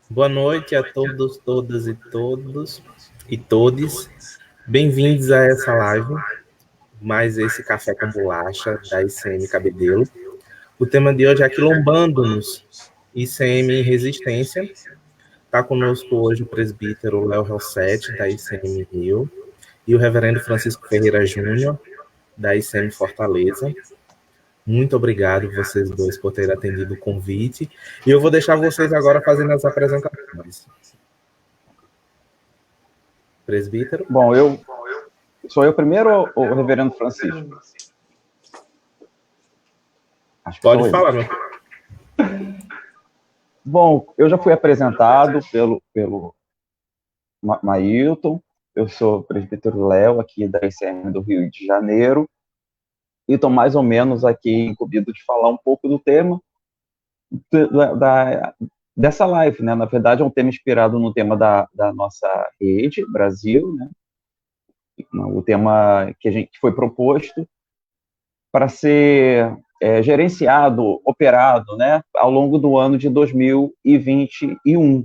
Boa noite a todos, todas e todos e todes. Bem-vindos a essa live, mais esse café com bolacha da ICM Cabedelo. O tema de hoje é Quilombando-nos, ICM em Resistência. Está conosco hoje o presbítero Léo Rossetti, da ICM Rio, e o reverendo Francisco Ferreira Júnior, da ICM Fortaleza. Muito obrigado vocês dois por terem atendido o convite. E eu vou deixar vocês agora fazendo as apresentações. Presbítero? Bom, sou eu primeiro ou o reverendo Francisco? Acho que Pode sou falar, eu. meu. Bom, eu já fui apresentado pelo Mailton. Eu sou o presbítero Léo, aqui da ICM do Rio de Janeiro, e estou mais ou menos aqui incumbido de falar um pouco do tema dessa live, né? Na verdade, é um tema inspirado no tema da nossa rede, Brasil, né? O tema que foi proposto para ser gerenciado, operado, né, ao longo do ano de 2021,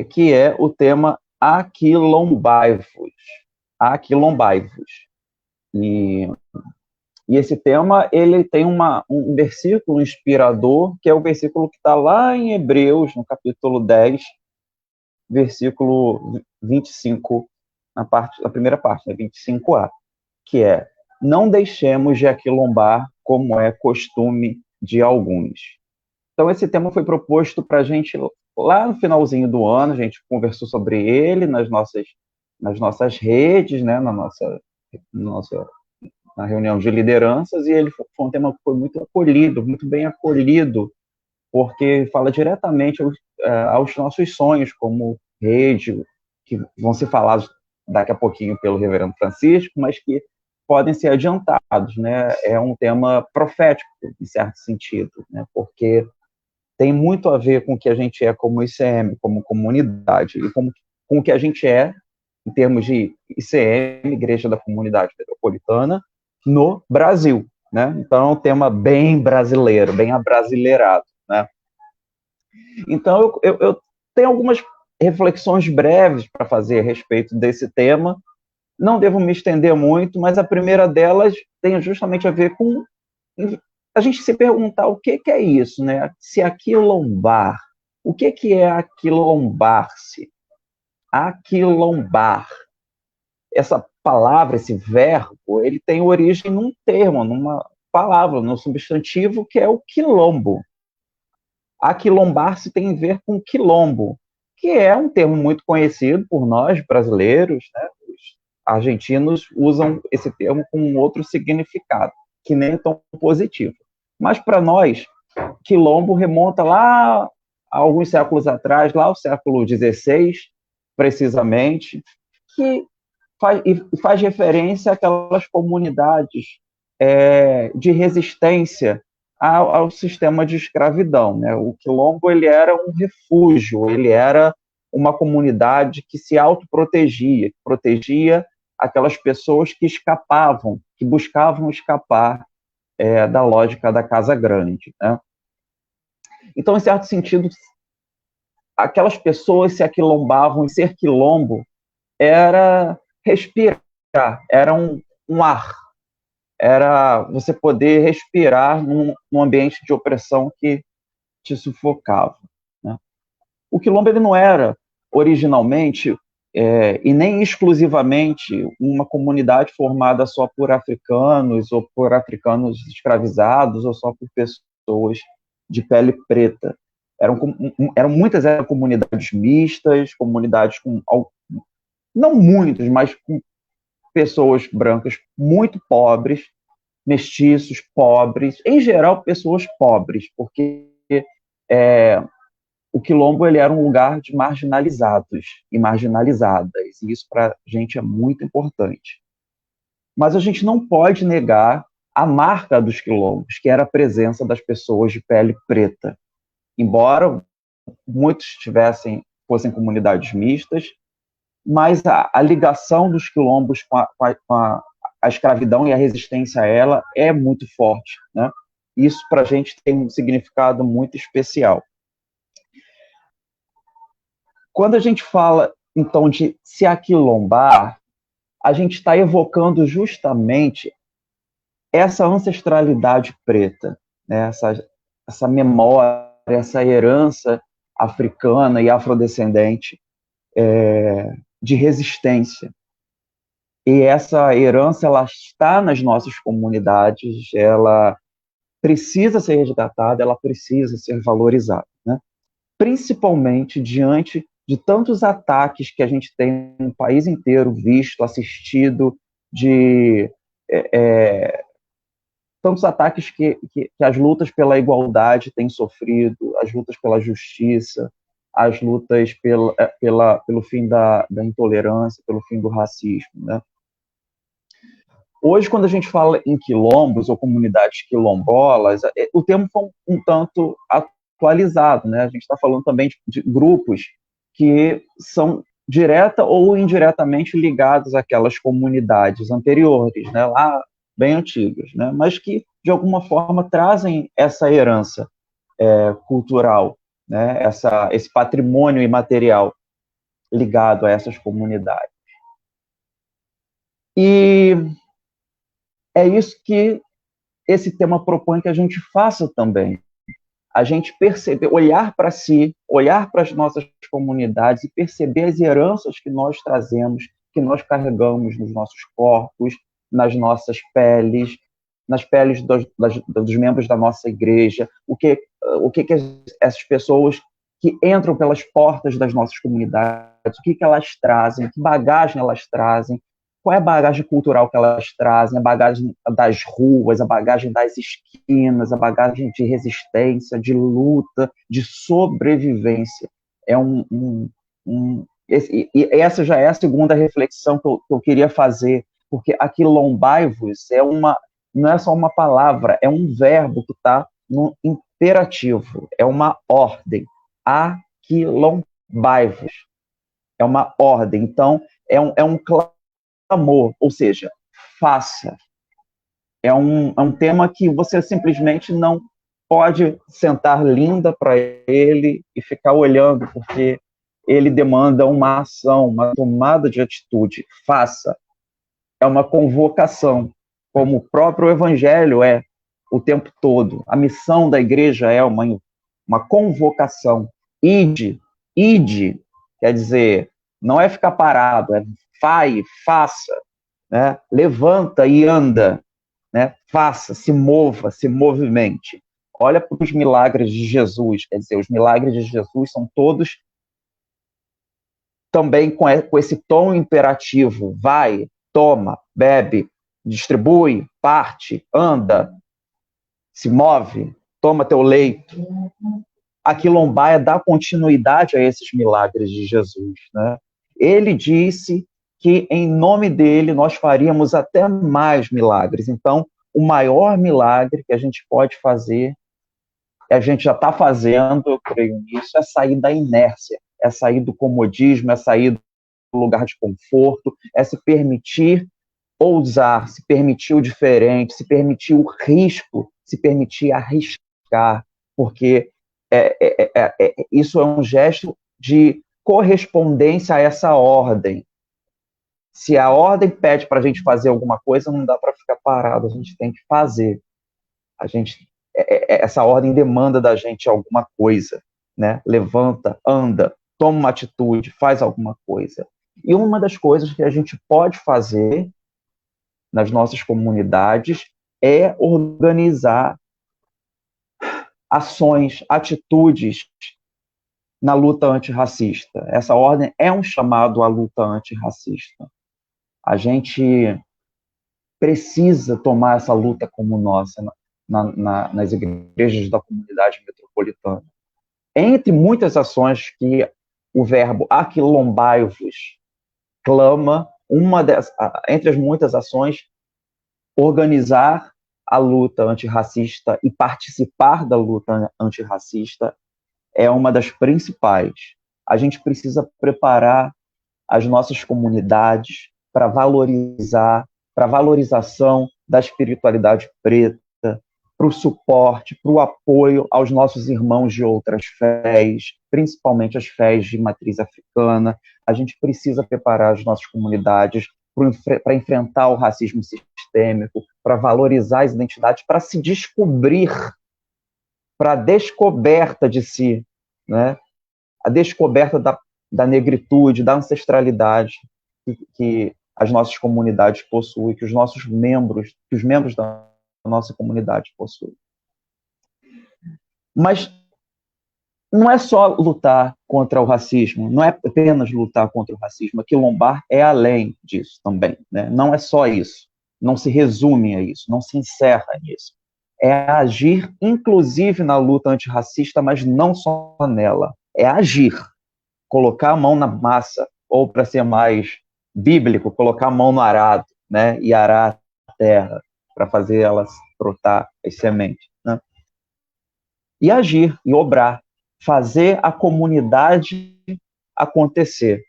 que é o tema Aquilombai-vos. Aquilombai-vos. E esse tema, ele tem um versículo inspirador, que é o versículo que está lá em Hebreus, no capítulo 10, versículo 25, na primeira parte, né, 25a, que é: não deixemos de aquilombar como é costume de alguns. Então, esse tema foi proposto para a gente lá no finalzinho do ano, a gente conversou sobre ele nas nossas redes, né, na reunião de lideranças, e ele foi um tema que foi muito acolhido, muito bem acolhido, porque fala diretamente aos nossos sonhos como rede, que vão ser falados daqui a pouquinho pelo reverendo Francisco, mas que podem ser adiantados, né? É um tema profético, em certo sentido, né? Porque tem muito a ver com o que a gente é como ICM, como comunidade, e com o que a gente é, em termos de ICM, Igreja da Comunidade Metropolitana, no Brasil, né? Então, é um tema bem brasileiro, bem abrasileirado, né? Então, eu tenho algumas reflexões breves para fazer a respeito desse tema. Não devo me estender muito, mas a primeira delas tem justamente a ver com a gente se perguntar o que é isso, né? Se aquilombar. O que é aquilombar-se? Aquilombar. Essa palavra, esse verbo, ele tem origem num termo, numa palavra, num substantivo, que é o quilombo. Aquilombar-se tem a ver com quilombo, que é um termo muito conhecido por nós, brasileiros, né? Os argentinos usam esse termo com um outro significado, que nem é tão positivo. Mas para nós, quilombo remonta lá a alguns séculos atrás, lá ao século XVI, precisamente, que faz referência àquelas comunidades de resistência ao sistema de escravidão, né? O quilombo, ele era um refúgio, ele era uma comunidade que se autoprotegia, que protegia aquelas pessoas que escapavam, que buscavam escapar da lógica da casa grande, né? Então, em certo sentido, aquelas pessoas se aquilombavam, e ser quilombo era respirar, era um ar, era você poder respirar num ambiente de opressão que te sufocava, né? O quilombo, ele não era originalmente e nem exclusivamente uma comunidade formada só por africanos ou por africanos escravizados ou só por pessoas de pele preta. Eram muitas comunidades mistas, comunidades com, não muitas, mas com pessoas brancas muito pobres, mestiços pobres, em geral pessoas pobres, porque o quilombo, ele era um lugar de marginalizados e marginalizadas, e isso para a gente é muito importante. Mas a gente não pode negar a marca dos quilombos, que era a presença das pessoas de pele preta. Embora muitos fossem comunidades mistas, mas a ligação dos quilombos com a escravidão e a resistência a ela é muito forte, né? Isso para a gente tem um significado muito especial. Quando a gente fala, então, de se aquilombar, a gente está evocando justamente essa ancestralidade preta, né? Essa memória, essa herança africana e afrodescendente de resistência. E essa herança, ela está nas nossas comunidades, ela precisa ser resgatada, ela precisa ser valorizada, né? Principalmente diante de tantos ataques que a gente tem no país inteiro visto, assistido, de tantos ataques que as lutas pela igualdade têm sofrido, as lutas pela justiça, as lutas pelo fim da intolerância, pelo fim do racismo, né? Hoje, quando a gente fala em quilombos ou comunidades quilombolas, o termo foi um tanto atualizado, né? A gente está falando também de grupos que são direta ou indiretamente ligados àquelas comunidades anteriores, né? Lá bem antigas, né? Mas que, de alguma forma, trazem essa herança cultural, né? Esse patrimônio imaterial ligado a essas comunidades. E é isso que esse tema propõe que a gente faça também. A gente perceber, olhar para si, olhar para as nossas comunidades e perceber as heranças que nós trazemos, que nós carregamos nos nossos corpos, nas nossas peles, nas peles dos membros da nossa igreja, o que essas pessoas que entram pelas portas das nossas comunidades, o que elas trazem, que bagagem elas trazem, qual é a bagagem cultural que elas trazem, a bagagem das ruas, a bagagem das esquinas, a bagagem de resistência, de luta, de sobrevivência. E essa já é a segunda reflexão que eu queria fazer, porque aquilombai-vos não é só uma palavra, é um verbo que está no imperativo, é uma ordem. Aquilombai-vos. É uma ordem. Então, é um clamor, ou seja, faça. É um tema que você simplesmente não pode sentar linda para ele e ficar olhando, porque ele demanda uma ação, uma tomada de atitude. Faça. É uma convocação, como o próprio Evangelho é o tempo todo. A missão da igreja é uma convocação. Ide, quer dizer, não é ficar parado, é faça, né? Levanta e anda, né? Faça, se mova, se movimente. Olha para os milagres de Jesus, quer dizer, os milagres de Jesus são todos também com esse tom imperativo, vai, toma, bebe, distribui, parte, anda, se move, toma teu leito. A quilombaia dá continuidade a esses milagres de Jesus, né? Ele disse que em nome dele nós faríamos até mais milagres. Então, o maior milagre que a gente pode fazer, a gente já está fazendo, eu creio nisso, é sair da inércia, é sair do comodismo, é sair do lugar de conforto, é se permitir ousar, se permitir o diferente, se permitir o risco, se permitir arriscar, porque isso é um gesto de correspondência a essa ordem. Se a ordem pede para a gente fazer alguma coisa, não dá para ficar parado, a gente tem que fazer. Essa ordem demanda da gente alguma coisa, né? Levanta, anda, toma uma atitude, faz alguma coisa. E uma das coisas que a gente pode fazer nas nossas comunidades é organizar ações, atitudes na luta antirracista. Essa ordem é um chamado à luta antirracista. A gente precisa tomar essa luta como nossa nas igrejas da comunidade metropolitana. Entre muitas ações que o verbo aquilombai-vos clama, entre as muitas ações, organizar a luta antirracista e participar da luta antirracista é uma das principais. A gente precisa preparar as nossas comunidades para a valorização da espiritualidade preta, para o suporte, para o apoio aos nossos irmãos de outras fés, principalmente as fés de matriz africana. A gente precisa preparar as nossas comunidades para enfrentar o racismo sistêmico, para valorizar as identidades, para se descobrir, para a descoberta de si, né? A descoberta da negritude, da ancestralidade que as nossas comunidades possuem, que os membros da nossa comunidade possuem. Mas não é só lutar contra o racismo, não é apenas lutar contra o racismo. Aquilombar é além disso também, né? Não é só isso, não se resume a isso, não se encerra nisso. É agir, inclusive na luta antirracista, mas não só nela. É agir, colocar a mão na massa, ou para ser mais bíblico, colocar a mão no arado, né? E arar a terra para fazer ela brotar as sementes, né? E agir, e obrar, fazer a comunidade acontecer.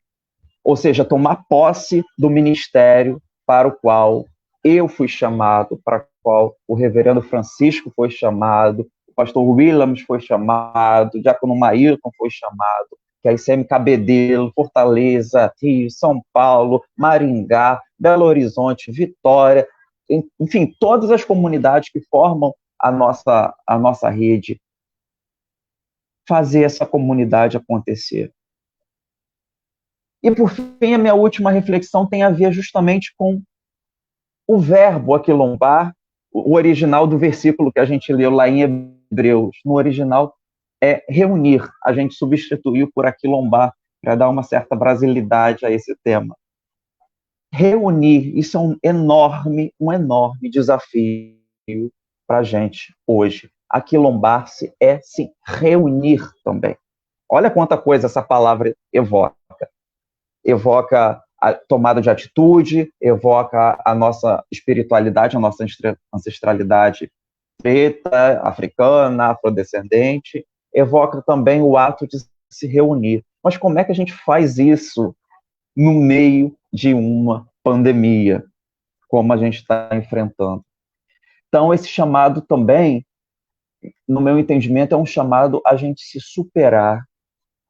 Ou seja, tomar posse do ministério para o qual eu fui chamado, para o qual o reverendo Francisco foi chamado, o pastor Williams foi chamado, o diácono Mailton foi chamado, que a ICM Cabedelo, Fortaleza, Rio, São Paulo, Maringá, Belo Horizonte, Vitória, enfim, todas as comunidades que formam a nossa rede, fazer essa comunidade acontecer. E, por fim, a minha última reflexão tem a ver justamente com o verbo aquilombar, o original do versículo que a gente leu lá em Hebreus. No original é reunir, a gente substituiu por aquilombar para dar uma certa brasilidade a esse tema. Reunir, isso é um enorme desafio para a gente hoje. Aquilombar-se é se reunir também. Olha quanta coisa essa palavra evoca. Evoca a tomada de atitude, evoca a nossa espiritualidade, a nossa ancestralidade preta, africana, afrodescendente, evoca também o ato de se reunir. Mas como é que a gente faz isso no meio de uma pandemia, como a gente está enfrentando? Então, esse chamado também, no meu entendimento, é um chamado a gente se superar,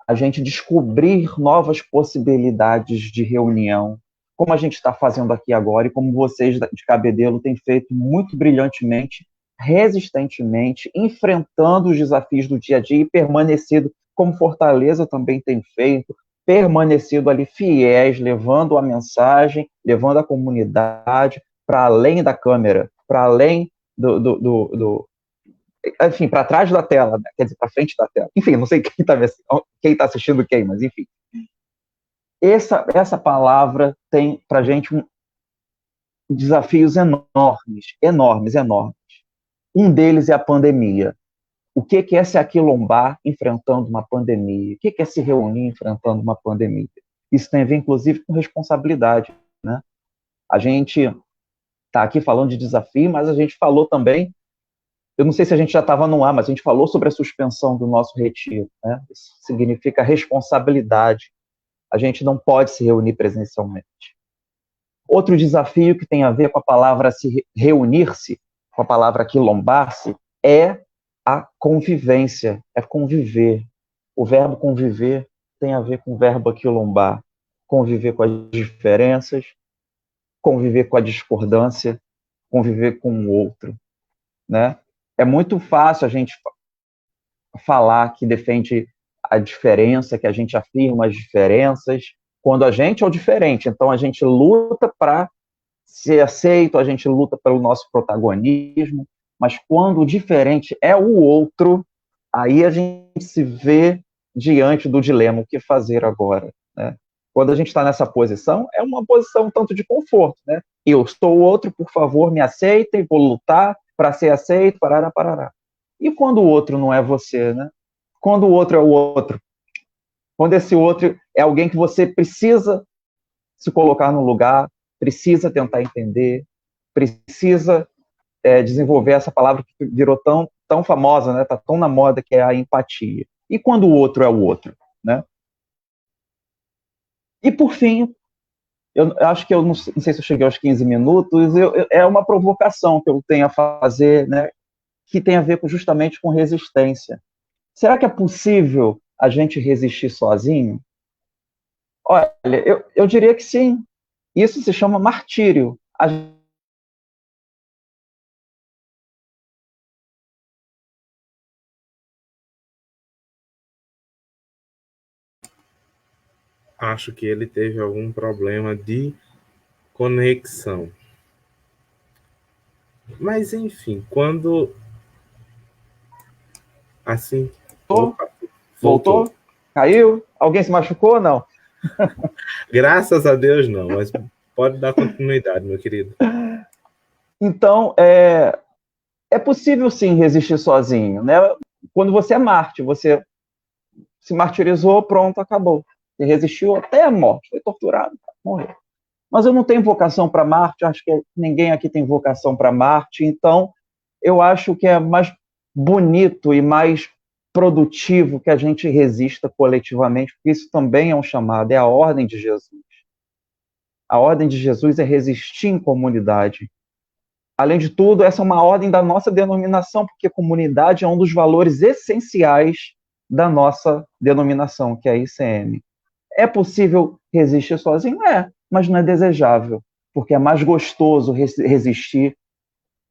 a gente descobrir novas possibilidades de reunião, como a gente está fazendo aqui agora e como vocês de Cabedelo têm feito muito brilhantemente, resistentemente, enfrentando os desafios do dia a dia e permanecido, como Fortaleza também tem feito, permanecido ali fiéis, levando a mensagem, levando a comunidade para além da câmera, para além enfim, para trás da tela, né? Quer dizer, para frente da tela. Enfim, não sei quem tá assistindo quem, mas enfim. Essa palavra tem para a gente desafios enormes. Um deles é a pandemia. O que é se aquilombar enfrentando uma pandemia? O que é se reunir enfrentando uma pandemia? Isso tem a ver, inclusive, com responsabilidade, né? A gente está aqui falando de desafio, mas a gente falou também, eu não sei se a gente já estava no ar, mas a gente falou sobre a suspensão do nosso retiro, né? Isso significa responsabilidade. A gente não pode se reunir presencialmente. Outro desafio que tem a ver com a palavra se reunir-se, com a palavra quilombar-se, é a convivência, é conviver. O verbo conviver tem a ver com o verbo aquilombar. Conviver com as diferenças, conviver com a discordância, conviver com o outro, né? É muito fácil a gente falar que defende a diferença, que a gente afirma as diferenças, quando a gente é o diferente. Então, a gente luta para ser aceito, a gente luta pelo nosso protagonismo, mas quando o diferente é o outro, aí a gente se vê diante do dilema, o que fazer agora, né? Quando a gente está nessa posição, é uma posição tanto de conforto, né? Eu sou o outro, por favor, me aceitem, vou lutar para ser aceito, parará. E quando o outro não é você, né? Quando o outro é o outro, quando esse outro é alguém que você precisa se colocar no lugar, precisa tentar entender, precisa desenvolver essa palavra que virou tão famosa, né? Tá tão na moda, que é a empatia. E quando o outro é o outro, né? E por fim, eu acho que eu não sei se eu cheguei aos 15 minutos, é uma provocação que eu tenho a fazer, né? Que tem a ver justamente com resistência. Será que é possível a gente resistir sozinho? Olha, eu diria que sim. Isso se chama martírio. Acho que ele teve algum problema de conexão. Mas, enfim, quando. Assim. Voltou? Opa, voltou. Voltou? Caiu? Alguém se machucou ou não? Graças a Deus, não, mas pode dar continuidade, meu querido. Então, é possível sim resistir sozinho, né? Quando você é mártir, você se martirizou, pronto, acabou. Você resistiu até a morte, foi torturado, morreu. Mas eu não tenho vocação para Marte, acho que ninguém aqui tem vocação para Marte, então eu acho que é mais bonito e mais produtivo que a gente resista coletivamente, porque isso também é um chamado, é a ordem de Jesus. A ordem de Jesus é resistir em comunidade. Além de tudo, essa é uma ordem da nossa denominação, porque comunidade é um dos valores essenciais da nossa denominação, que é a ICM. É possível resistir sozinho? É, mas não é desejável, porque é mais gostoso resistir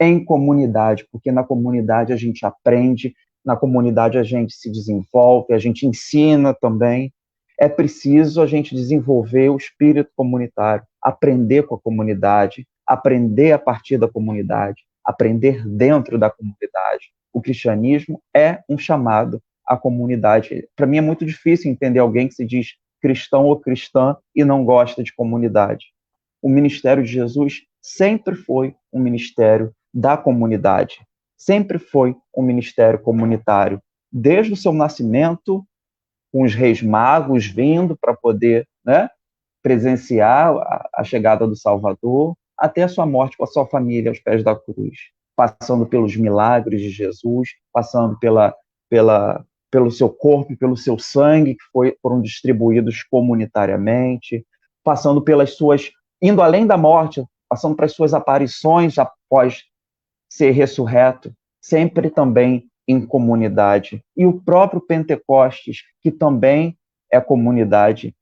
em comunidade, porque na comunidade a gente aprende, na comunidade a gente se desenvolve, a gente ensina também. É preciso a gente desenvolver o espírito comunitário, aprender com a comunidade, aprender a partir da comunidade, aprender dentro da comunidade. O cristianismo é um chamado à comunidade. Para mim é muito difícil entender alguém que se diz cristão ou cristã e não gosta de comunidade. O ministério de Jesus sempre foi um ministério da comunidade, sempre foi um ministério comunitário, desde o seu nascimento, com os reis magos vindo para poder, né, presenciar a chegada do Salvador, até a sua morte com a sua família aos pés da cruz, passando pelos milagres de Jesus, passando pelo seu corpo e pelo seu sangue, que foram distribuídos comunitariamente, passando pelas suas, indo além da morte, passando para as suas aparições após ser ressurreto, sempre também em comunidade. E o próprio Pentecostes, que também é comunidade,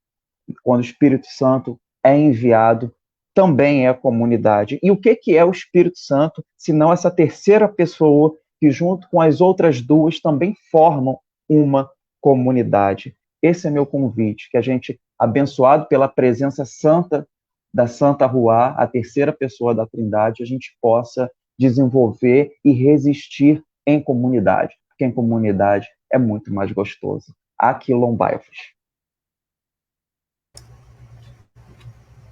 quando o Espírito Santo é enviado, também é comunidade. E o que é o Espírito Santo, se não essa terceira pessoa que, junto com as outras duas, também formam uma comunidade? Esse é meu convite, que a gente, abençoado pela presença santa da Santa Ruá, a terceira pessoa da Trindade, a gente possa desenvolver e resistir em comunidade, porque em comunidade é muito mais gostoso. Aquilombai-vos.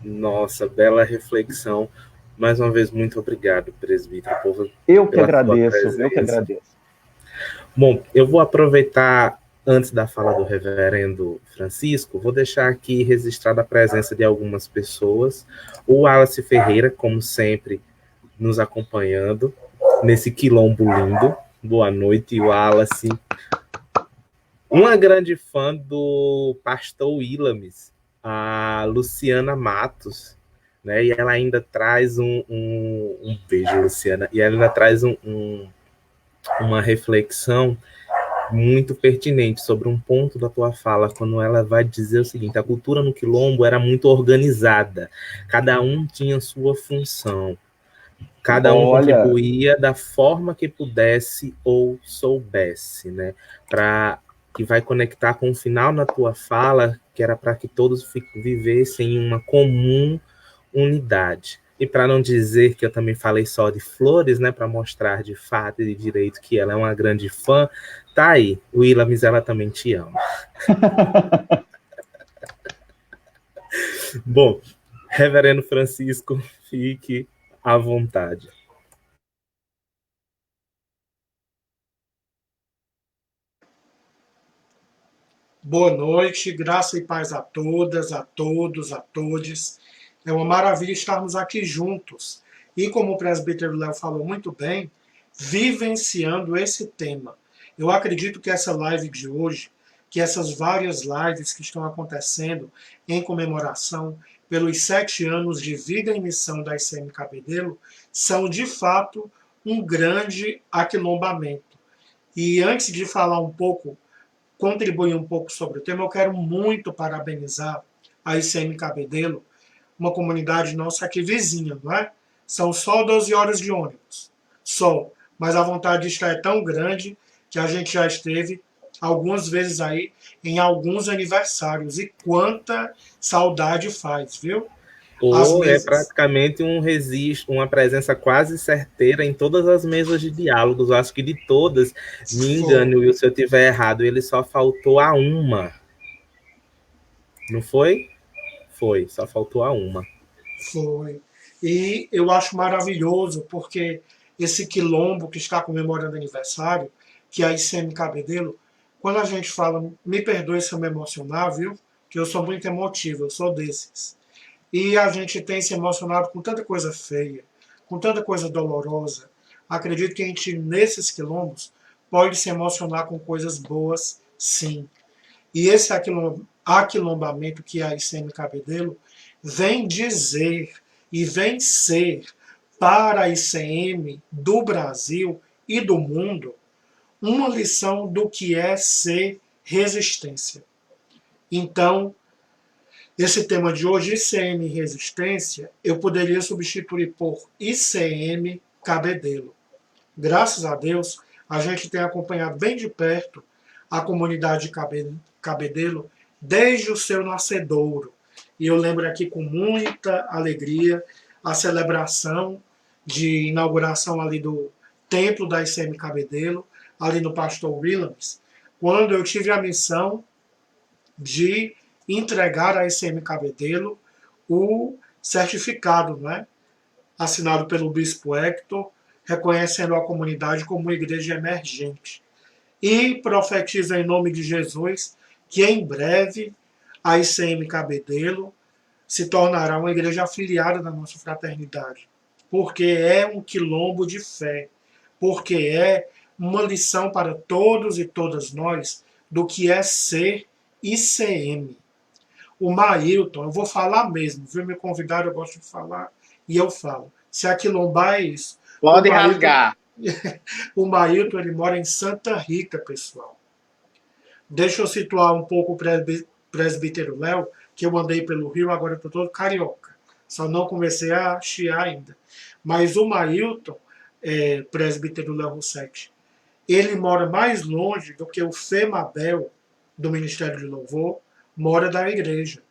Nossa, bela reflexão. Mais uma vez, muito obrigado, presbítero, Eu que pela sua agradeço, eu que presença. agradeço. Bom, eu vou aproveitar, antes da fala do reverendo Francisco, vou deixar aqui registrada a presença de algumas pessoas. O Wallace Ferreira, como sempre, nos acompanhando nesse quilombo lindo. Boa noite, Wallace. Uma grande fã do pastor Willames, a Luciana Matos, né? E ela ainda traz um beijo, Luciana, e ela ainda traz uma reflexão muito pertinente sobre um ponto da tua fala, quando ela vai dizer o seguinte: a cultura no quilombo era muito organizada, cada um tinha sua função, cada um Olha, contribuía da forma que pudesse ou soubesse, né? Para que vai conectar com o final na tua fala, que era para que todos vivessem em uma comum unidade. E para não dizer que eu também falei só de flores, né, para mostrar de fato e de direito que ela é uma grande fã, tá aí. Willa ela também te ama. Bom, Reverendo Francisco, fique à vontade. Boa noite, graça e paz a todas, a todos, a todes. É uma maravilha estarmos aqui juntos. E como o presbítero Léo falou muito bem, vivenciando esse tema. Eu acredito que essa live de hoje, que essas várias lives que estão acontecendo em comemoração pelos 7 anos de vida e missão da ICM Cabedelo, são de fato um grande aquilombamento. E antes de falar um pouco contribuir um pouco sobre o tema, eu quero muito parabenizar a ICM Cabedelo, uma comunidade nossa aqui vizinha, não é? São só 12 horas de ônibus, só. Mas a vontade de estar é tão grande que a gente já esteve algumas vezes aí em alguns aniversários. E quanta saudade faz, viu? As Ou é mesas. praticamente um registro, uma presença quase certeira em todas as mesas de diálogos. Eu acho que de todas, me engane, Foi, Will, se eu estiver errado, ele só faltou a uma. Não foi? Foi, só faltou a uma. foi. E eu acho maravilhoso, porque esse quilombo que está comemorando aniversário, que é a ICM Cabedelo, quando a gente fala, me perdoe se eu me emocionar, viu? Que eu sou muito emotivo, eu sou desses. E a gente tem se emocionado com tanta coisa feia, com tanta coisa dolorosa. Acredito que a gente, nesses quilombos, pode se emocionar com coisas boas, sim. E esse aquilombamento que é a ICM Cabedelo vem dizer e vem ser para a ICM do Brasil e do mundo uma lição do que é ser resistência. Então, esse tema de hoje, ICM Resistência, eu poderia substituir por ICM Cabedelo. Graças a Deus, a gente tem acompanhado bem de perto a comunidade de Cabedelo desde o seu nascedouro. E eu lembro aqui com muita alegria a celebração de inauguração ali do templo da ICM Cabedelo, ali no Pastor Williams, quando eu tive a missão de entregar à ICM Cabedelo o certificado, né, assinado pelo Bispo Hector, reconhecendo a comunidade como uma igreja emergente. E profetiza em nome de Jesus que em breve a ICM Cabedelo se tornará uma igreja afiliada da nossa fraternidade, porque é um quilombo de fé, porque é uma lição para todos e todas nós do que é ser ICM. O Mailton, eu vou falar mesmo, viu? Me convidaram, eu gosto de falar, e eu falo. Se aquilombar é isso. Pode rasgar. O Mailton, ele mora em Santa Rita, pessoal. Deixa eu situar um pouco o presbítero Léo, que eu andei pelo Rio, agora eu estou todo carioca. Só não comecei a chiar ainda. Mas o Mailton, presbítero Léo Rossetti, ele mora mais longe do que o FEMABEL, do Ministério de Louvor, mora da igreja.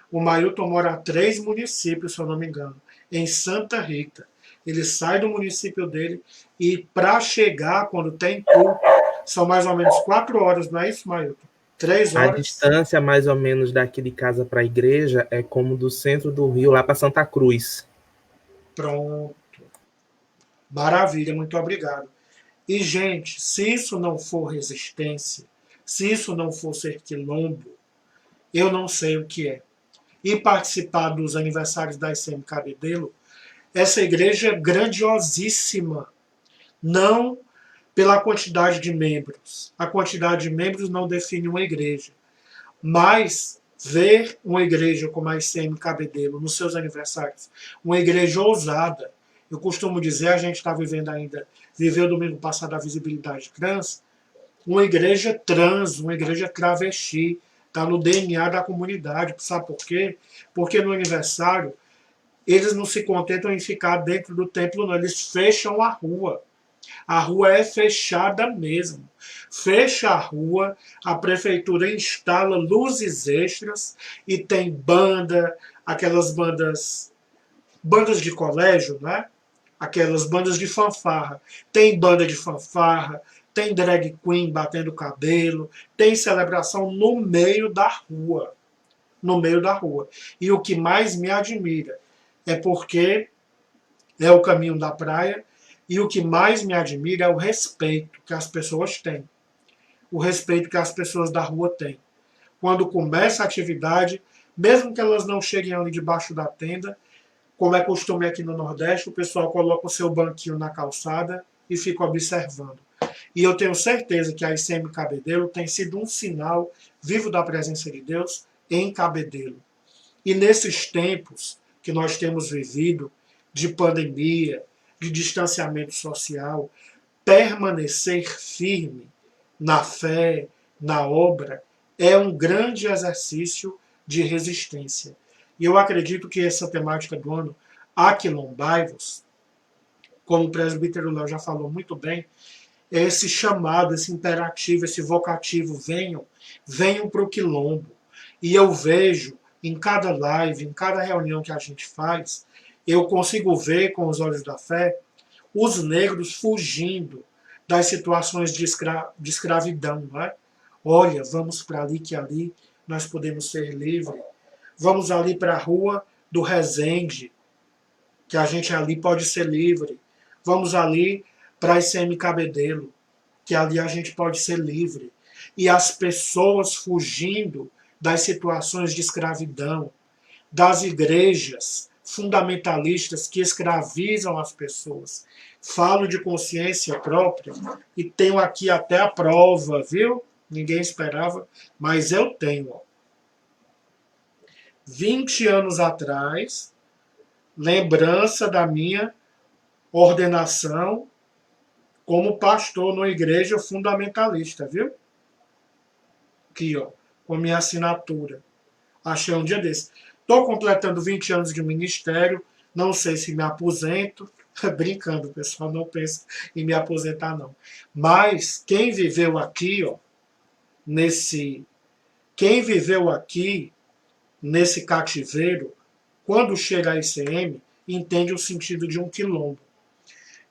O Mailton mora a 3 municípios, se eu não me engano, em Santa Rita. Ele sai do município dele e para chegar, quando tem culto, são mais ou menos 4 horas, não é isso, Mailton? 3 A horas. distância, mais ou menos, daqui de casa para a igreja é como do centro do Rio lá para Santa Cruz. Pronto. Maravilha, muito obrigado. E, gente, se isso não for resistência, se isso não for ser quilombo, eu não sei o que é. E participar dos aniversários da ICM Cabedelo, essa igreja é grandiosíssima. Não pela quantidade de membros. A quantidade de membros não define uma igreja. Mas ver uma igreja como a ICM Cabedelo nos seus aniversários, uma igreja ousada. Eu costumo dizer, a gente está vivendo ainda, viveu domingo passado a visibilidade trans, uma igreja trans, uma igreja travesti, está no DNA da comunidade. Sabe por quê? Porque no aniversário, eles não se contentam em ficar dentro do templo, não. Eles fecham a rua. A rua é fechada mesmo. Fecha a rua, a prefeitura instala luzes extras e tem banda, aquelas bandas de colégio, né? Aquelas bandas de fanfarra. Tem banda de fanfarra, tem drag queen batendo cabelo, tem celebração no meio da rua. No meio da rua. E o que mais me admira é porque é o caminho da praia, e o que mais me admira é o respeito que as pessoas têm. O respeito que as pessoas da rua têm. Quando começa a atividade, mesmo que elas não cheguem ali debaixo da tenda, como é costume aqui no Nordeste, o pessoal coloca o seu banquinho na calçada e fica observando. E eu tenho certeza que a ICM Cabedelo tem sido um sinal vivo da presença de Deus em Cabedelo. E nesses tempos que nós temos vivido, de pandemia, de distanciamento social, permanecer firme na fé, na obra é um grande exercício de resistência. E eu acredito que essa temática do ano, Aquilombai-vos, como o presbítero Léo já falou muito bem, é esse chamado, esse imperativo, esse vocativo, venham, venham para o quilombo. E eu vejo em cada live, em cada reunião que a gente faz, eu consigo ver com os olhos da fé os negros fugindo das situações de escravidão. Não é? Olha, vamos para ali que ali nós podemos ser livres. Vamos ali para a rua do Resende, que a gente ali pode ser livre. Vamos ali para a ICM Cabedelo, que ali a gente pode ser livre. E as pessoas fugindo das situações de escravidão, das igrejas fundamentalistas que escravizam as pessoas. Falo de consciência própria e tenho aqui até a prova, viu? Ninguém esperava, mas eu tenho. 20 anos atrás, lembrança da minha ordenação como pastor numa igreja fundamentalista, viu? Aqui, ó, com a minha assinatura. Achei um dia desse. Estou completando 20 anos de ministério, não sei se me aposento. Brincando, pessoal, não pensa em me aposentar, não. Mas quem viveu aqui, ó, quem viveu aqui nesse cativeiro, quando chega a ICM, entende o sentido de um quilombo.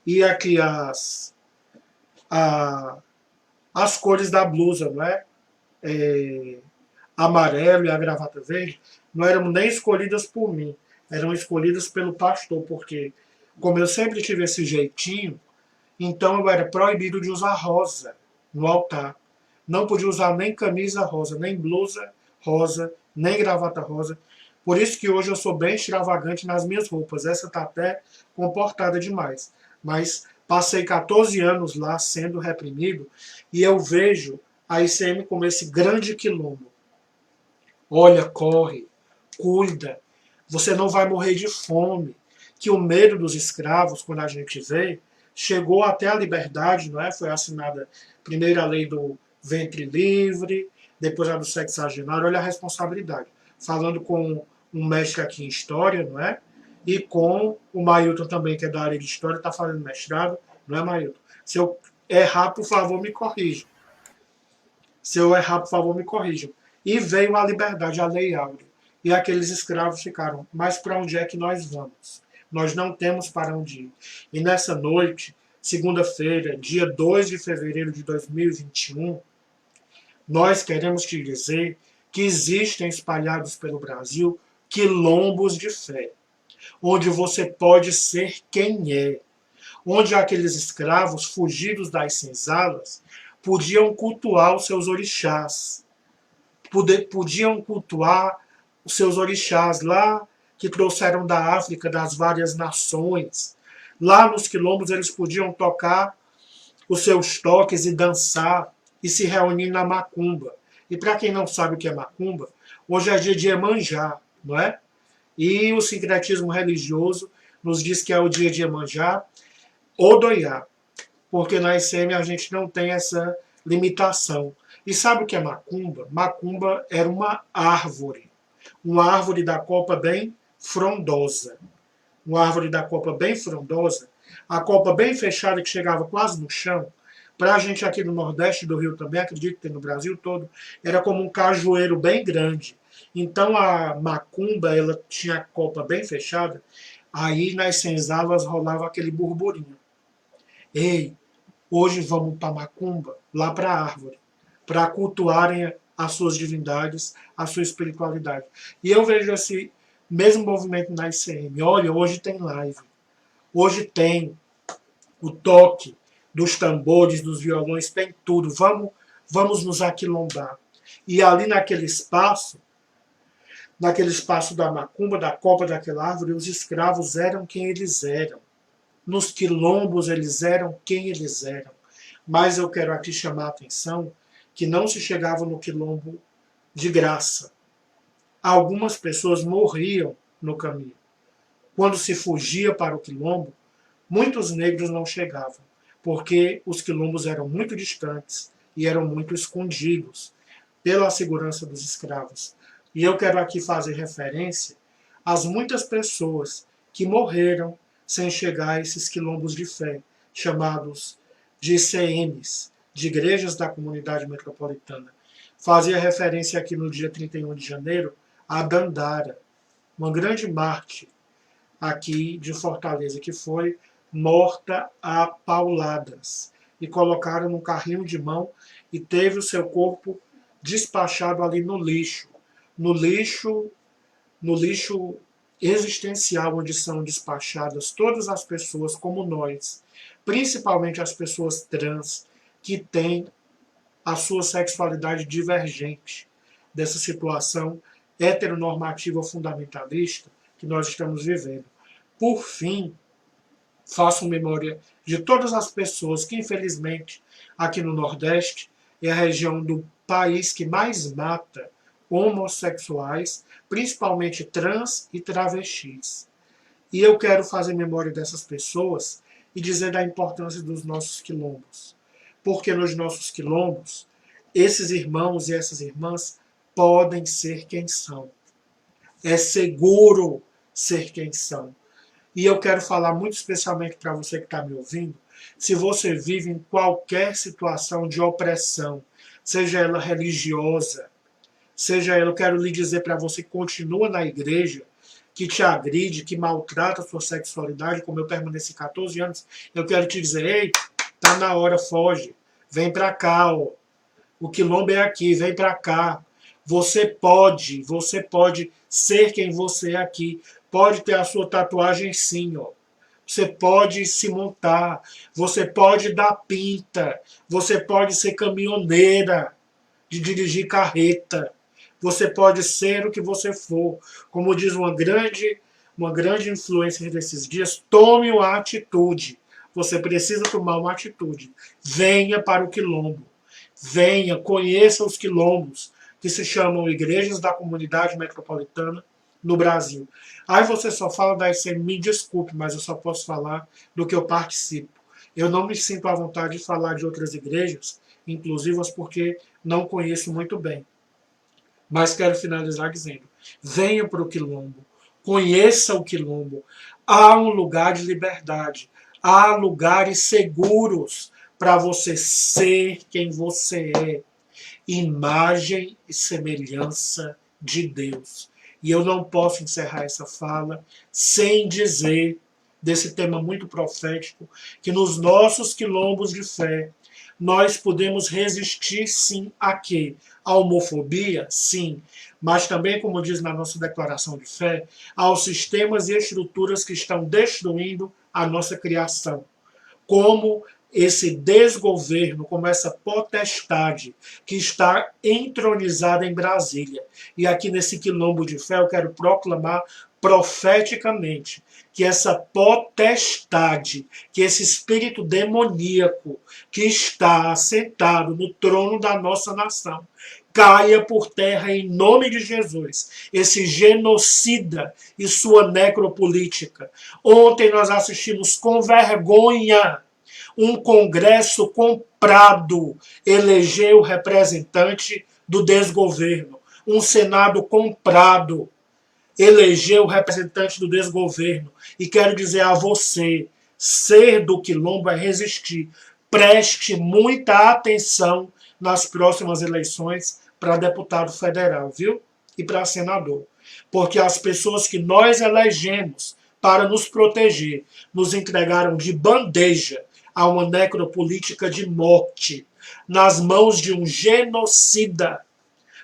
E aqui as cores da blusa, não é? Amarelo e a gravata verde, não eram nem escolhidas por mim, eram escolhidas pelo pastor, porque como eu sempre tive esse jeitinho, então eu era proibido de usar rosa no altar. Não podia usar nem camisa rosa, nem blusa rosa, nem gravata rosa. Por isso que hoje eu sou bem extravagante nas minhas roupas. Essa está até comportada demais. Mas passei 14 anos lá sendo reprimido e eu vejo a ICM como esse grande quilombo. Olha, corre, cuida, você não vai morrer de fome. Que o medo dos escravos, quando a gente vê, chegou até a liberdade, não é? Foi assinada primeiro a lei do ventre livre, depois a do sexagenário. Olha a responsabilidade. Falando com um mestre aqui em História, não é? E com o Mailton também, que é da área de História, está fazendo mestrado, não é, Mailton? Se eu errar, por favor, me corrijam. Se eu errar, por favor, me corrijam. E veio a liberdade, a lei áurea. E aqueles escravos ficaram, mas para onde é que nós vamos? Nós não temos para onde ir. E nessa noite, segunda-feira, dia 2 de fevereiro de 2021, nós queremos te dizer que existem espalhados pelo Brasil quilombos de fé, onde você pode ser quem é, onde aqueles escravos fugidos das senzalas podiam cultuar os seus orixás, podiam cultuar os seus orixás lá que trouxeram da África, das várias nações. Lá nos quilombos eles podiam tocar os seus toques e dançar e se reunir na macumba. E para quem não sabe o que é macumba, hoje é dia de Iemanjá, não é? E o sincretismo religioso nos diz que é o dia de Iemanjá, Odoiá, porque na ICM a gente não tem essa limitação. E sabe o que é macumba? Macumba era uma árvore da copa bem frondosa. Uma árvore da copa bem frondosa, a copa bem fechada que chegava quase no chão. Para a gente aqui no Nordeste do Rio também, acredito que tem no Brasil todo, era como um cajueiro bem grande. Então a macumba, ela tinha a copa bem fechada, aí nas senzalas rolava aquele burburinho. Ei, hoje vamos para macumba, lá para a árvore, para cultuarem as suas divindades, a sua espiritualidade. E eu vejo esse mesmo movimento na ICM. Olha, hoje tem live, hoje tem o toque dos tambores, dos violões, tem tudo. Vamos nos aquilombar. E ali naquele espaço da macumba, da copa daquela árvore, os escravos eram quem eles eram. Nos quilombos eles eram quem eles eram. Mas eu quero aqui chamar a atenção que não se chegava no quilombo de graça. Algumas pessoas morriam no caminho. Quando se fugia para o quilombo, muitos negros não chegavam, porque os quilombos eram muito distantes e eram muito escondidos pela segurança dos escravos. E eu quero aqui fazer referência às muitas pessoas que morreram sem chegar a esses quilombos de fé, chamados de ICMs, de Igrejas da Comunidade Metropolitana. Fazia referência aqui no dia 31 de janeiro a Dandara, uma grande mártir aqui de Fortaleza, que foi morta a pauladas. E colocaram num carrinho de mão e teve o seu corpo despachado ali no lixo. No lixo existencial, onde são despachadas todas as pessoas como nós, principalmente as pessoas trans, que têm a sua sexualidade divergente dessa situação heteronormativa fundamentalista que nós estamos vivendo. Por fim, faço memória de todas as pessoas que, infelizmente, aqui no Nordeste, é a região do país que mais mata homossexuais, principalmente trans e travestis. E eu quero fazer memória dessas pessoas e dizer da importância dos nossos quilombos. Porque nos nossos quilombos, esses irmãos e essas irmãs podem ser quem são. É seguro ser quem são. E eu quero falar muito especialmente para você que está me ouvindo, se você vive em qualquer situação de opressão, seja ela religiosa, seja ela, eu quero lhe dizer para você que continua na igreja, que te agride, que maltrata a sua sexualidade, como eu permaneci 14 anos, eu quero te dizer, ei, tá na hora, foge, vem para cá, ó. O quilombo é aqui, vem para cá. Você pode ser quem você é aqui. Pode ter a sua tatuagem sim, ó. Você pode se montar. Você pode dar pinta. Você pode ser caminhoneira de dirigir carreta. Você pode ser o que você for. Como diz uma grande influencer desses dias, tome uma atitude. Você precisa tomar uma atitude. Venha para o quilombo. Venha, conheça os quilombos, que se chamam Igrejas da Comunidade Metropolitana no Brasil. Aí você só fala da ICM, me desculpe, mas eu só posso falar do que eu participo. Eu não me sinto à vontade de falar de outras igrejas, inclusivas, porque não conheço muito bem. Mas quero finalizar dizendo, venha para o quilombo, conheça o quilombo. Há um lugar de liberdade, há lugares seguros para você ser quem você é, imagem e semelhança de Deus. E eu não posso encerrar essa fala sem dizer desse tema muito profético, que nos nossos quilombos de fé, nós podemos resistir sim a quê? A homofobia? Sim. Mas também, como diz na nossa declaração de fé, aos sistemas e estruturas que estão destruindo a nossa criação. Como esse desgoverno, como essa potestade que está entronizada em Brasília. E aqui nesse quilombo de fé eu quero proclamar profeticamente que essa potestade, que esse espírito demoníaco que está assentado no trono da nossa nação, caia por terra em nome de Jesus. Esse genocida e sua necropolítica. Ontem nós assistimos com vergonha um Congresso comprado elegeu representante do desgoverno. Um Senado comprado elegeu representante do desgoverno. E quero dizer a você, ser do quilombo é resistir. Preste muita atenção nas próximas eleições para deputado federal, viu? E para senador. Porque as pessoas que nós elegemos para nos proteger nos entregaram de bandeja a uma necropolítica de morte nas mãos de um genocida.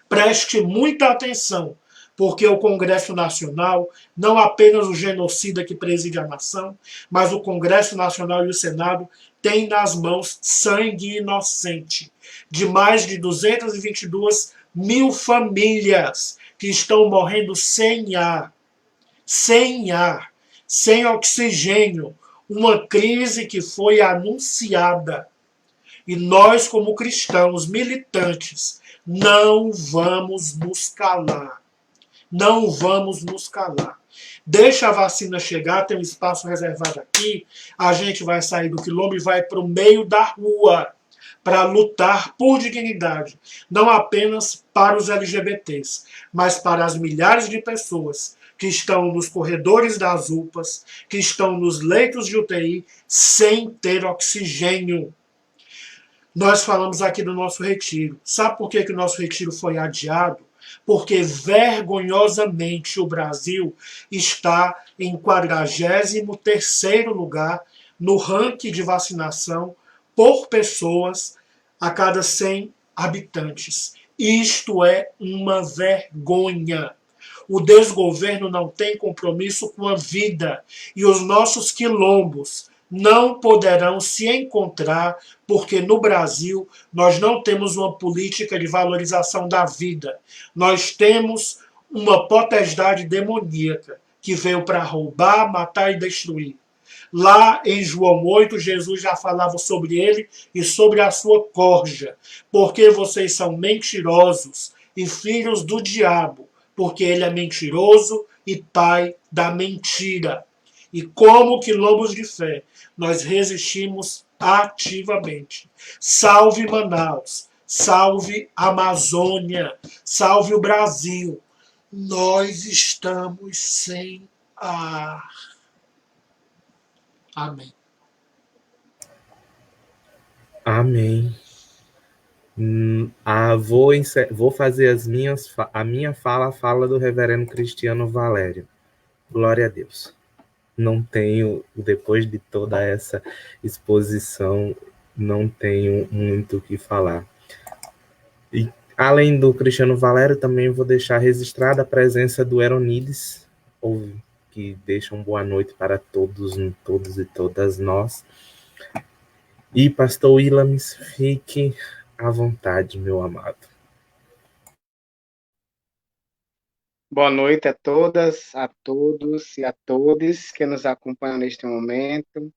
Preste muita atenção, porque o Congresso Nacional, não apenas o genocida que preside a nação, mas o Congresso Nacional e o Senado têm nas mãos sangue inocente de mais de 222 mil famílias que estão morrendo sem ar, sem oxigênio, uma crise que foi anunciada. E nós, como cristãos militantes, não vamos nos calar. Não vamos nos calar. Deixa a vacina chegar, tem um espaço reservado aqui, a gente vai sair do quilombo e vai para o meio da rua para lutar por dignidade, não apenas para os LGBTs, mas para as milhares de pessoas que estão nos corredores das UPAs, que estão nos leitos de UTI sem ter oxigênio. Nós falamos aqui do nosso retiro. Sabe por que o nosso retiro foi adiado? Porque vergonhosamente o Brasil está em 43º lugar no ranking de vacinação por pessoas a cada 100 habitantes. Isto é uma vergonha. O desgoverno não tem compromisso com a vida e os nossos quilombos não poderão se encontrar porque no Brasil nós não temos uma política de valorização da vida. Nós temos uma potestade demoníaca que veio para roubar, matar e destruir. Lá em João 8, Jesus já falava sobre ele e sobre a sua corja. Porque vocês são mentirosos e filhos do diabo, porque ele é mentiroso e pai da mentira. E como quilombos de fé, nós resistimos ativamente. Salve Manaus, salve Amazônia, salve o Brasil. Nós estamos sem ar. Amém. Amém. Vou fazer a minha fala do reverendo Cristiano Valério. Glória a Deus. Não tenho, depois de toda essa exposição, não tenho muito o que falar. E, além do Cristiano Valério, também vou deixar registrada a presença do Eronides, que deixa uma boa noite para todos e todas nós. E, pastor Willames, fique à vontade, meu amado. Boa noite a todas, a todos e a todes que nos acompanham neste momento.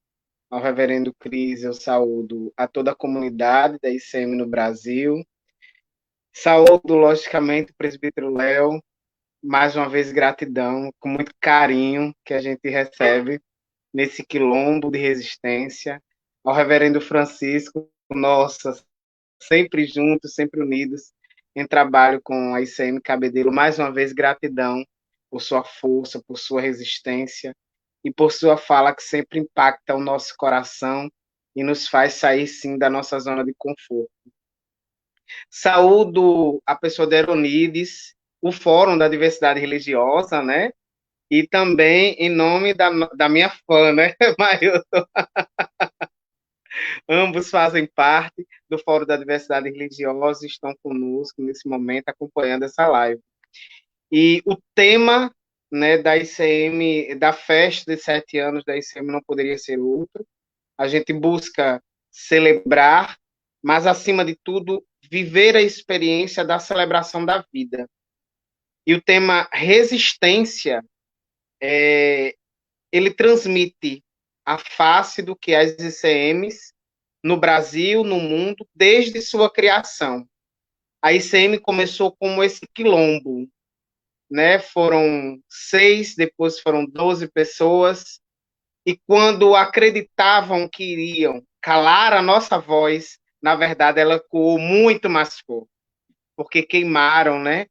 Ao reverendo Cris, eu saúdo a toda a comunidade da ICM no Brasil. Saúdo, logicamente, o presbítero Léo. Mais uma vez, gratidão, com muito carinho que a gente recebe nesse quilombo de resistência. Ao reverendo Francisco, nossa, sempre juntos, sempre unidos, em trabalho com a ICM Cabedelo. Mais uma vez, gratidão por sua força, por sua resistência e por sua fala que sempre impacta o nosso coração e nos faz sair, sim, da nossa zona de conforto. Saúdo a pessoa de Eronides, o Fórum da Diversidade Religiosa, né? E também em nome da minha fã, né? Mailton. Ambos fazem parte do Fórum da Diversidade Religiosa e estão conosco nesse momento, acompanhando essa live. E o tema, né, da ICM, da festa de 7 anos da ICM não poderia ser outro. A gente busca celebrar, mas, acima de tudo, viver a experiência da celebração da vida. E o tema resistência, ele transmite a face do que as ICMs no Brasil, no mundo, desde sua criação. A ICM começou como esse quilombo, né? Foram 6, depois foram 12 pessoas, e quando acreditavam que iriam calar a nossa voz, na verdade, ela ecoou muito mais forte, porque queimaram, né,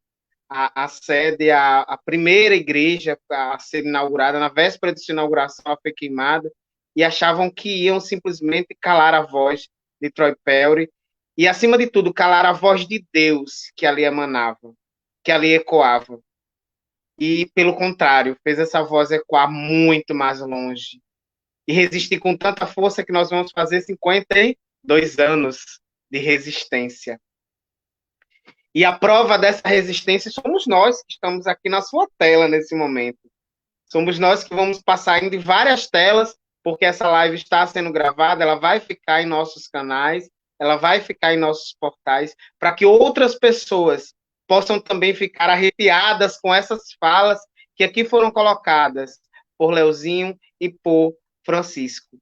a sede, a primeira igreja a ser inaugurada, na véspera de sua inauguração, ela foi queimada, e achavam que iam simplesmente calar a voz de Troy Perry, e, acima de tudo, calar a voz de Deus que ali emanava, que ali ecoava. E, pelo contrário, fez essa voz ecoar muito mais longe. E resistir com tanta força que nós vamos fazer 52 anos de resistência. E a prova dessa resistência somos nós que estamos aqui na sua tela nesse momento. Somos nós que vamos passar em várias telas, porque essa live está sendo gravada, ela vai ficar em nossos canais, ela vai ficar em nossos portais, para que outras pessoas possam também ficar arrepiadas com essas falas que aqui foram colocadas por Leozinho e por Francisco.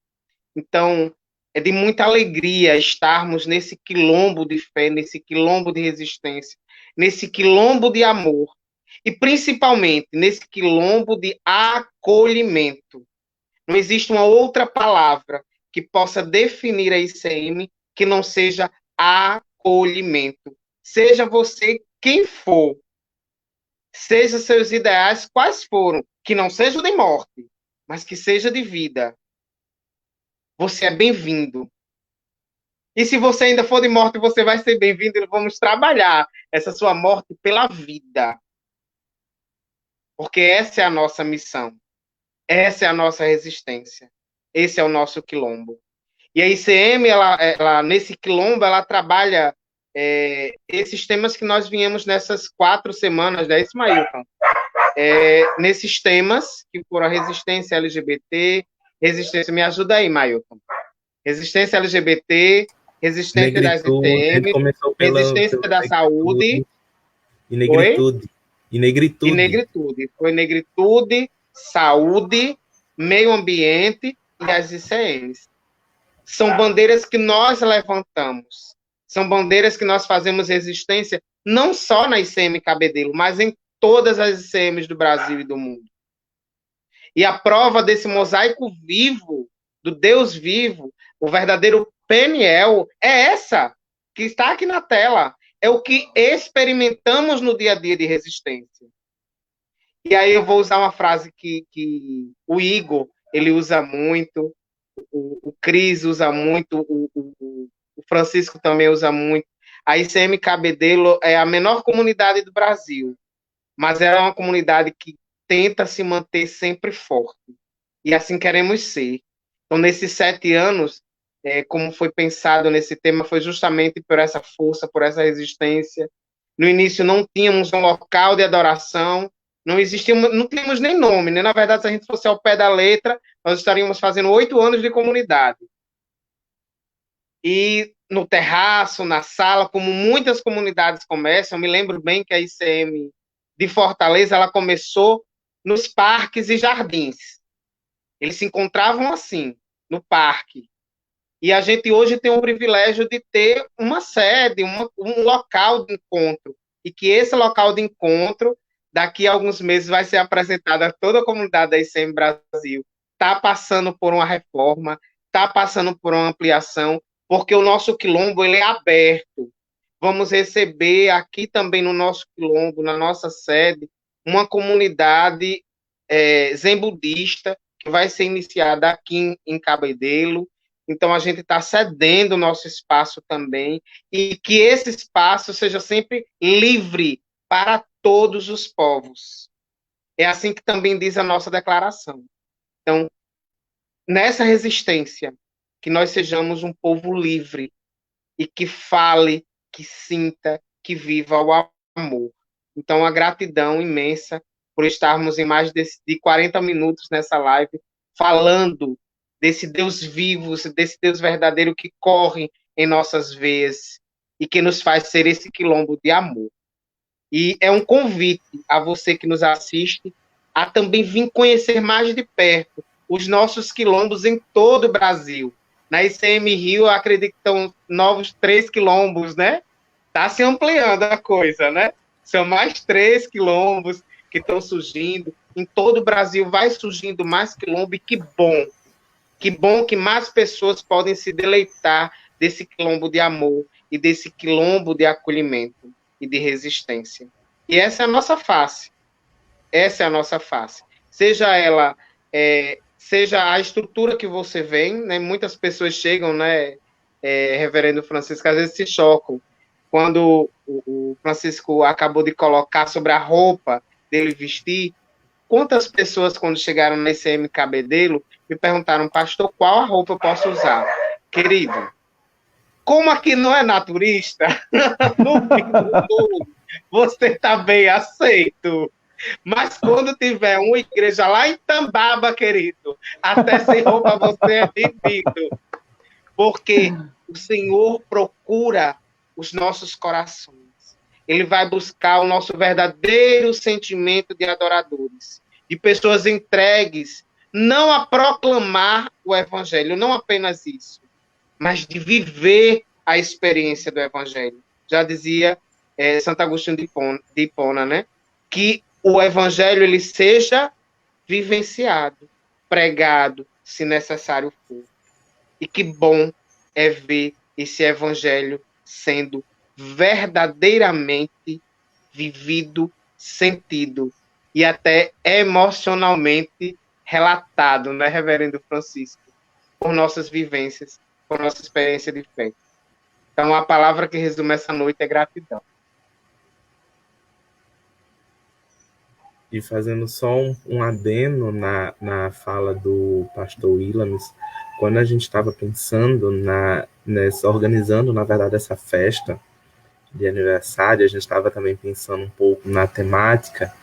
Então, é de muita alegria estarmos nesse quilombo de fé, nesse quilombo de resistência, nesse quilombo de amor e, principalmente, nesse quilombo de acolhimento. Não existe uma outra palavra que possa definir a ICM que não seja acolhimento. Seja você quem for, seja seus ideais quais foram, que não seja de morte, mas que seja de vida. Você é bem-vindo. E se você ainda for de morte, você vai ser bem-vindo e vamos trabalhar essa sua morte pela vida. Porque essa é a nossa missão. Essa é a nossa resistência. Esse é o nosso quilombo. E a ICM, nesse quilombo, ela trabalha esses temas que nós viemos nessas 4 semanas, né, Ismailton? Nesses temas, que foram a resistência LGBT, resistência... Me ajuda aí, Mailton. Resistência LGBT, resistência das ICM, resistência da saúde... E negritude. E negritude. Foi negritude, saúde, meio ambiente e as ICMs. São bandeiras que nós levantamos. São bandeiras que nós fazemos resistência, não só na ICM Cabedelo, mas em todas as ICMs do Brasil e do mundo. E a prova desse mosaico vivo, do Deus vivo, o verdadeiro Peniel, é essa, que está aqui na tela. É o que experimentamos no dia a dia de resistência. E aí eu vou usar uma frase que o Igor, ele usa muito, o Cris usa muito, o Francisco também usa muito. A ICM Cabedelo é a menor comunidade do Brasil, mas é uma comunidade que tenta se manter sempre forte. E assim queremos ser. Então, nesses 7 anos, como foi pensado nesse tema, foi justamente por essa força, por essa resistência. No início não tínhamos um local de adoração, não tínhamos nem nome, né? Na verdade, se a gente fosse ao pé da letra, nós estaríamos fazendo 8 anos de comunidade. E no terraço, na sala, como muitas comunidades começam, eu me lembro bem que a ICM de Fortaleza, ela começou nos parques e jardins. Eles se encontravam assim, no parque. E a gente hoje tem o privilégio de ter uma sede, um local de encontro. E que esse local de encontro, daqui a alguns meses, vai ser apresentado a toda a comunidade da ICM Brasil. Está passando por uma reforma, está passando por uma ampliação, porque o nosso quilombo ele é aberto. Vamos receber aqui também no nosso quilombo, na nossa sede, uma comunidade zen budista, que vai ser iniciada aqui em Cabedelo. Então, a gente está cedendo o nosso espaço também, e que esse espaço seja sempre livre para todos os povos. É assim que também diz a nossa declaração. Então, nessa resistência, que nós sejamos um povo livre, e que fale, que sinta, que viva o amor. Então, a gratidão imensa por estarmos em mais de 40 minutos nessa live, falando desse Deus vivo, desse Deus verdadeiro que corre em nossas veias e que nos faz ser esse quilombo de amor. E é um convite a você que nos assiste a também vir conhecer mais de perto os nossos quilombos em todo o Brasil. Na ICM Rio, acredito que estão novos 3 quilombos, né? Está se ampliando a coisa, né? São mais 3 quilombos que estão surgindo. Em todo o Brasil vai surgindo mais quilombo, e que bom. Que bom que mais pessoas podem se deleitar desse quilombo de amor e desse quilombo de acolhimento e de resistência. E essa é a nossa face. Essa é a nossa face. Seja ela, seja a estrutura que você vem, né? Muitas pessoas chegam, né, Reverendo Francisco, às vezes se chocam. Quando o Francisco acabou de colocar sobre a roupa dele vestir, quantas pessoas, quando chegaram na ICM Cabedelo, me perguntaram, pastor, qual a roupa eu posso usar? Querido, como aqui não é naturista, no fim do mundo, você está bem aceito. Mas quando tiver uma igreja lá em Tambaba, querido, até sem roupa você é bem-vindo. Porque o Senhor procura os nossos corações. Ele vai buscar o nosso verdadeiro sentimento de adoradores, de pessoas entregues, não a proclamar o evangelho, não apenas isso, mas de viver a experiência do evangelho. Já dizia Santo Agostinho de Hipona, né? Que o evangelho ele seja vivenciado, pregado, se necessário for. E que bom é ver esse evangelho sendo verdadeiramente vivido, sentido e até emocionalmente relatado, né, Reverendo Francisco, por nossas vivências, por nossa experiência de fé. Então, a palavra que resume essa noite é gratidão. E fazendo só um adendo na fala do pastor Willames, quando a gente estava pensando organizando, na verdade, essa festa de aniversário, a gente estava também pensando um pouco na temática,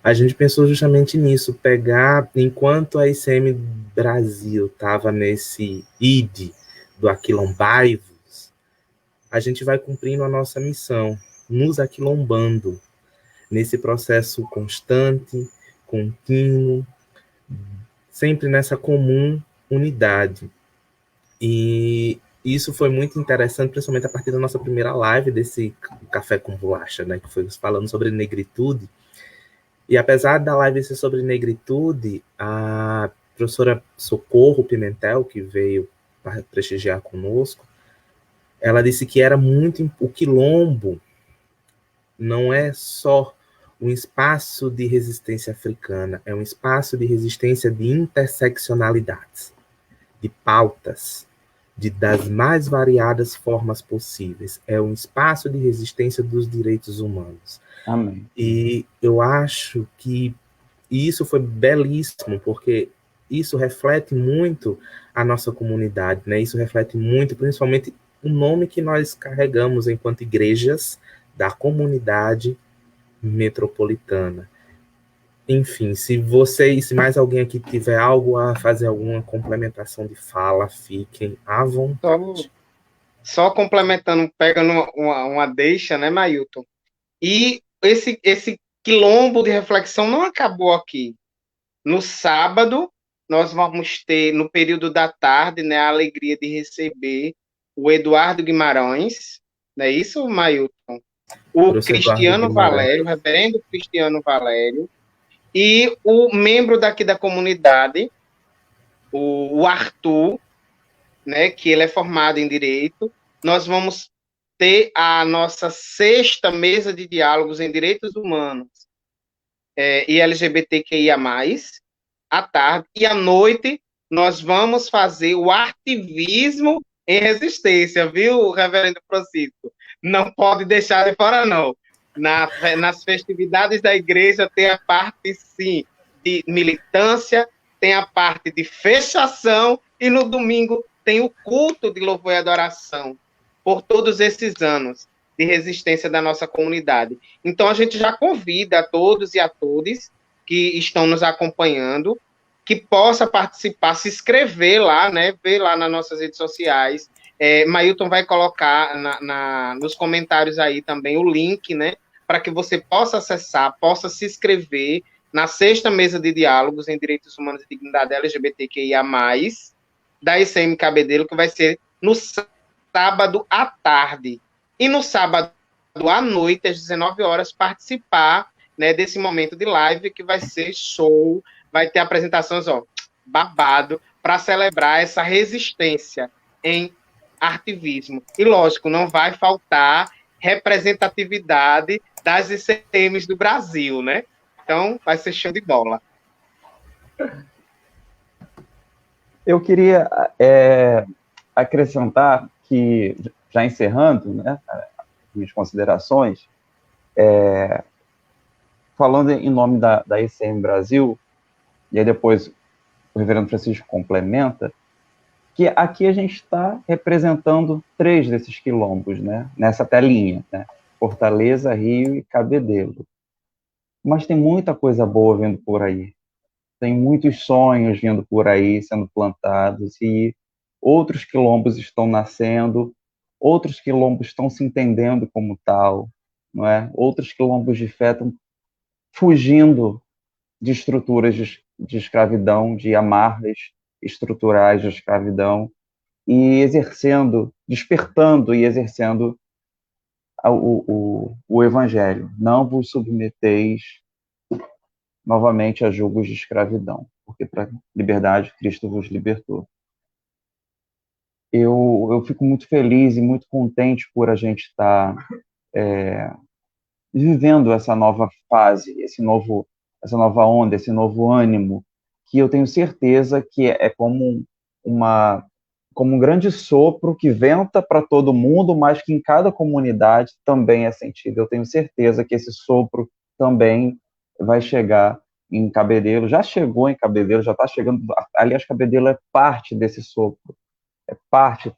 a gente pensou justamente nisso, pegar, enquanto a ICM Brasil estava nesse ID do Aquilombaivos, a gente vai cumprindo a nossa missão, nos aquilombando, nesse processo constante, contínuo, sempre nessa comum unidade. E isso foi muito interessante, principalmente a partir da nossa primeira live desse Café com Bolacha, né, que foi falando sobre negritude. E apesar da live ser sobre negritude, a professora Socorro Pimentel, que veio prestigiar conosco, ela disse que era muito o quilombo não é só um espaço de resistência africana, é um espaço de resistência de interseccionalidades, de pautas, das mais variadas formas possíveis. É um espaço de resistência dos direitos humanos. Amém. E eu acho que isso foi belíssimo, porque isso reflete muito a nossa comunidade, né? Isso reflete muito, principalmente, o nome que nós carregamos enquanto igrejas da comunidade metropolitana. Enfim, se mais alguém aqui tiver algo a fazer, alguma complementação de fala, fiquem à vontade. Só complementando, pegando uma deixa, né, Mailton? E esse quilombo de reflexão não acabou aqui. No sábado, nós vamos ter, no período da tarde, né, a alegria de receber o Eduardo Guimarães, não é isso, Mailton? O Cristiano Valério, o reverendo Cristiano Valério, e o membro daqui da comunidade, o Arthur, né, que ele é formado em Direito. Nós vamos ter a nossa sexta mesa de diálogos em direitos humanos e LGBTQIA+, à tarde, e à noite nós vamos fazer o ativismo em resistência, viu, Reverendo Francisco? Não pode deixar de fora, não. Nas festividades da igreja tem a parte, sim, de militância, tem a parte de fechação, e no domingo tem o culto de louvor e adoração, por todos esses anos de resistência da nossa comunidade. Então, a gente já convida a todos e a todas que estão nos acompanhando, que possa participar, se inscrever lá, né, ver lá nas nossas redes sociais. Mailton vai colocar nos comentários aí também o link, né, para que você possa acessar, possa se inscrever na sexta mesa de diálogos em direitos humanos e dignidade LGBTQIA+, da ICM Cabedelo, que vai ser no sábado à tarde. E no sábado à noite, às 19 horas, participar, né, desse momento de live, que vai ser show, vai ter apresentações, babado, para celebrar essa resistência em ativismo. E, lógico, não vai faltar representatividade das ICMs do Brasil, né? Então, vai ser show de bola. Eu queria acrescentar que, já encerrando, né, minhas considerações, falando em nome da ICM Brasil, e aí depois o reverendo Francisco complementa, que aqui a gente está representando 3 desses quilombos, né, nessa telinha, né, Fortaleza, Rio e Cabedelo. Mas tem muita coisa boa vindo por aí. Tem muitos sonhos vindo por aí, sendo plantados, e outros quilombos estão nascendo, outros quilombos estão se entendendo como tal, não é? Outros quilombos de fé estão fugindo de estruturas de escravidão, de amarras estruturais de escravidão, e despertando e exercendo o evangelho. Não vos submeteis novamente a julgos de escravidão, porque para liberdade Cristo vos libertou. eu fico muito feliz e muito contente por a gente estar vivendo essa nova fase, essa nova onda, esse novo ânimo, que eu tenho certeza que é uma, como um grande sopro que venta para todo mundo, mas que em cada comunidade também é sentido. Eu tenho certeza que esse sopro também vai chegar em Cabedelo, já chegou em Cabedelo, já está chegando. Aliás, Cabedelo é parte desse sopro, é parte,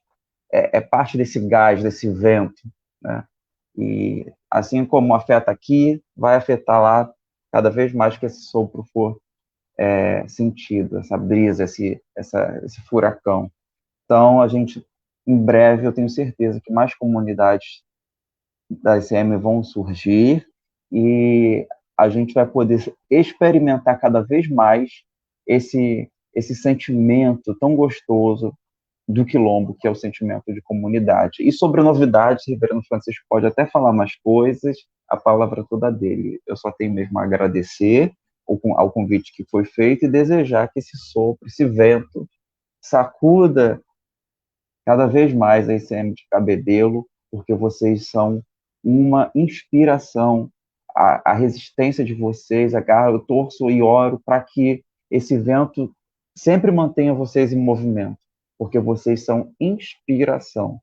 é parte desse gás, desse vento, né? E assim como afeta aqui, vai afetar lá cada vez mais que esse sopro for sentido, essa brisa, esse furacão. Então, a gente, em breve, eu tenho certeza que mais comunidades da ICM vão surgir e a gente vai poder experimentar cada vez mais esse sentimento tão gostoso do Quilombo, que é o sentimento de comunidade. E sobre novidades, o Reverendo Francisco pode até falar mais coisas, a palavra toda dele. Eu só tenho mesmo a agradecer ao convite que foi feito e desejar que esse sopro, esse vento, sacuda cada vez mais a ICM de Cabedelo, porque vocês são uma inspiração. A resistência de vocês, a garra, eu torço e oro para que esse vento sempre mantenha vocês em movimento, porque vocês são inspiração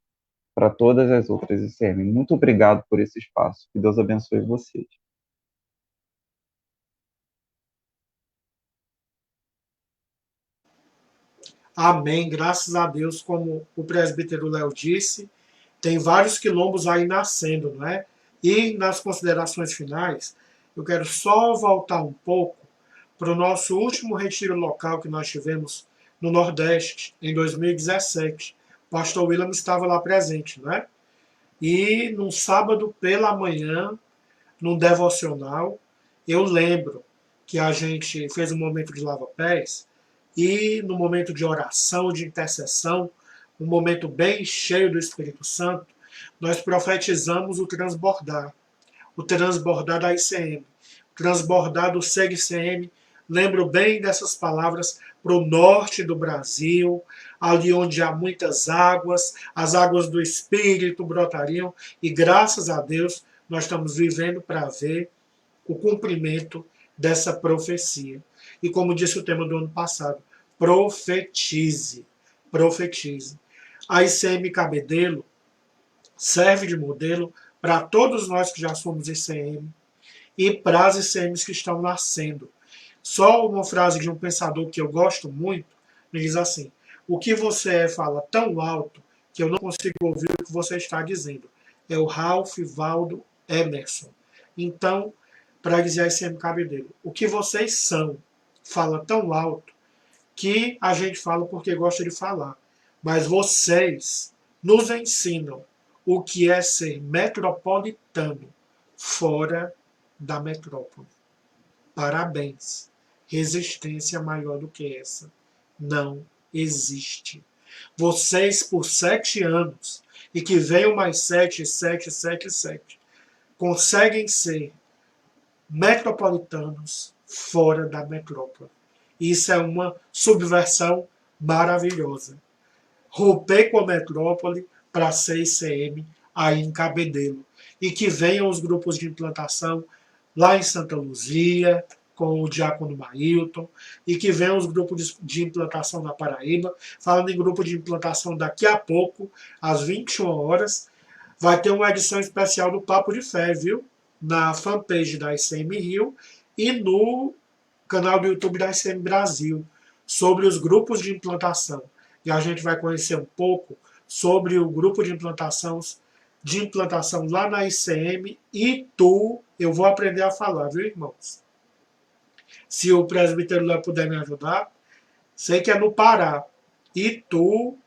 para todas as outras ICM. Muito obrigado por esse espaço. Que Deus abençoe vocês. Amém, graças a Deus, como o presbítero Léo disse, tem vários quilombos aí nascendo, não é? E nas considerações finais, eu quero só voltar um pouco para o nosso último retiro local que nós tivemos no Nordeste, em 2017. O pastor William estava lá presente, não é? E num sábado pela manhã, num devocional, eu lembro que a gente fez um momento de lava-pés e no momento de oração, de intercessão, um momento bem cheio do Espírito Santo, nós profetizamos o transbordar da ICM, o transbordar do SEG-ICM. Lembro bem dessas palavras para o norte do Brasil, ali onde há muitas águas, as águas do Espírito brotariam, e graças a Deus nós estamos vivendo para ver o cumprimento dessa profecia. E como disse o tema do ano passado, profetize, profetize. A ICM Cabedelo serve de modelo para todos nós que já somos ICM e para as ICMs que estão nascendo. Só uma frase de um pensador que eu gosto muito, ele diz assim: o que você fala tão alto que eu não consigo ouvir o que você está dizendo. É o Ralph Waldo Emerson. Então, para dizer a ICM Cabedelo, o que vocês são fala tão alto que a gente fala porque gosta de falar. Mas vocês nos ensinam o que é ser metropolitano fora da metrópole. Parabéns. Resistência maior do que essa não existe. Vocês, por 7 anos, e que venham mais 7, 7, 7, 7, conseguem ser metropolitanos fora da metrópole. Isso é uma subversão maravilhosa. Romper com a metrópole para ser ICM aí em Cabedelo. E que venham os grupos de implantação lá em Santa Luzia, com o diácono Mailton, e que venham os grupos de implantação na Paraíba. Falando em grupo de implantação, daqui a pouco, às 21 horas, vai ter uma edição especial do Papo de Fé, viu? Na fanpage da ICM Rio e no canal do YouTube da ICM Brasil, sobre os grupos de implantação. E a gente vai conhecer um pouco sobre o grupo de implantação lá na ICM Itu. Eu vou aprender a falar, viu, irmãos? Se o presbítero lá puder me ajudar, sei que é no Pará. Itu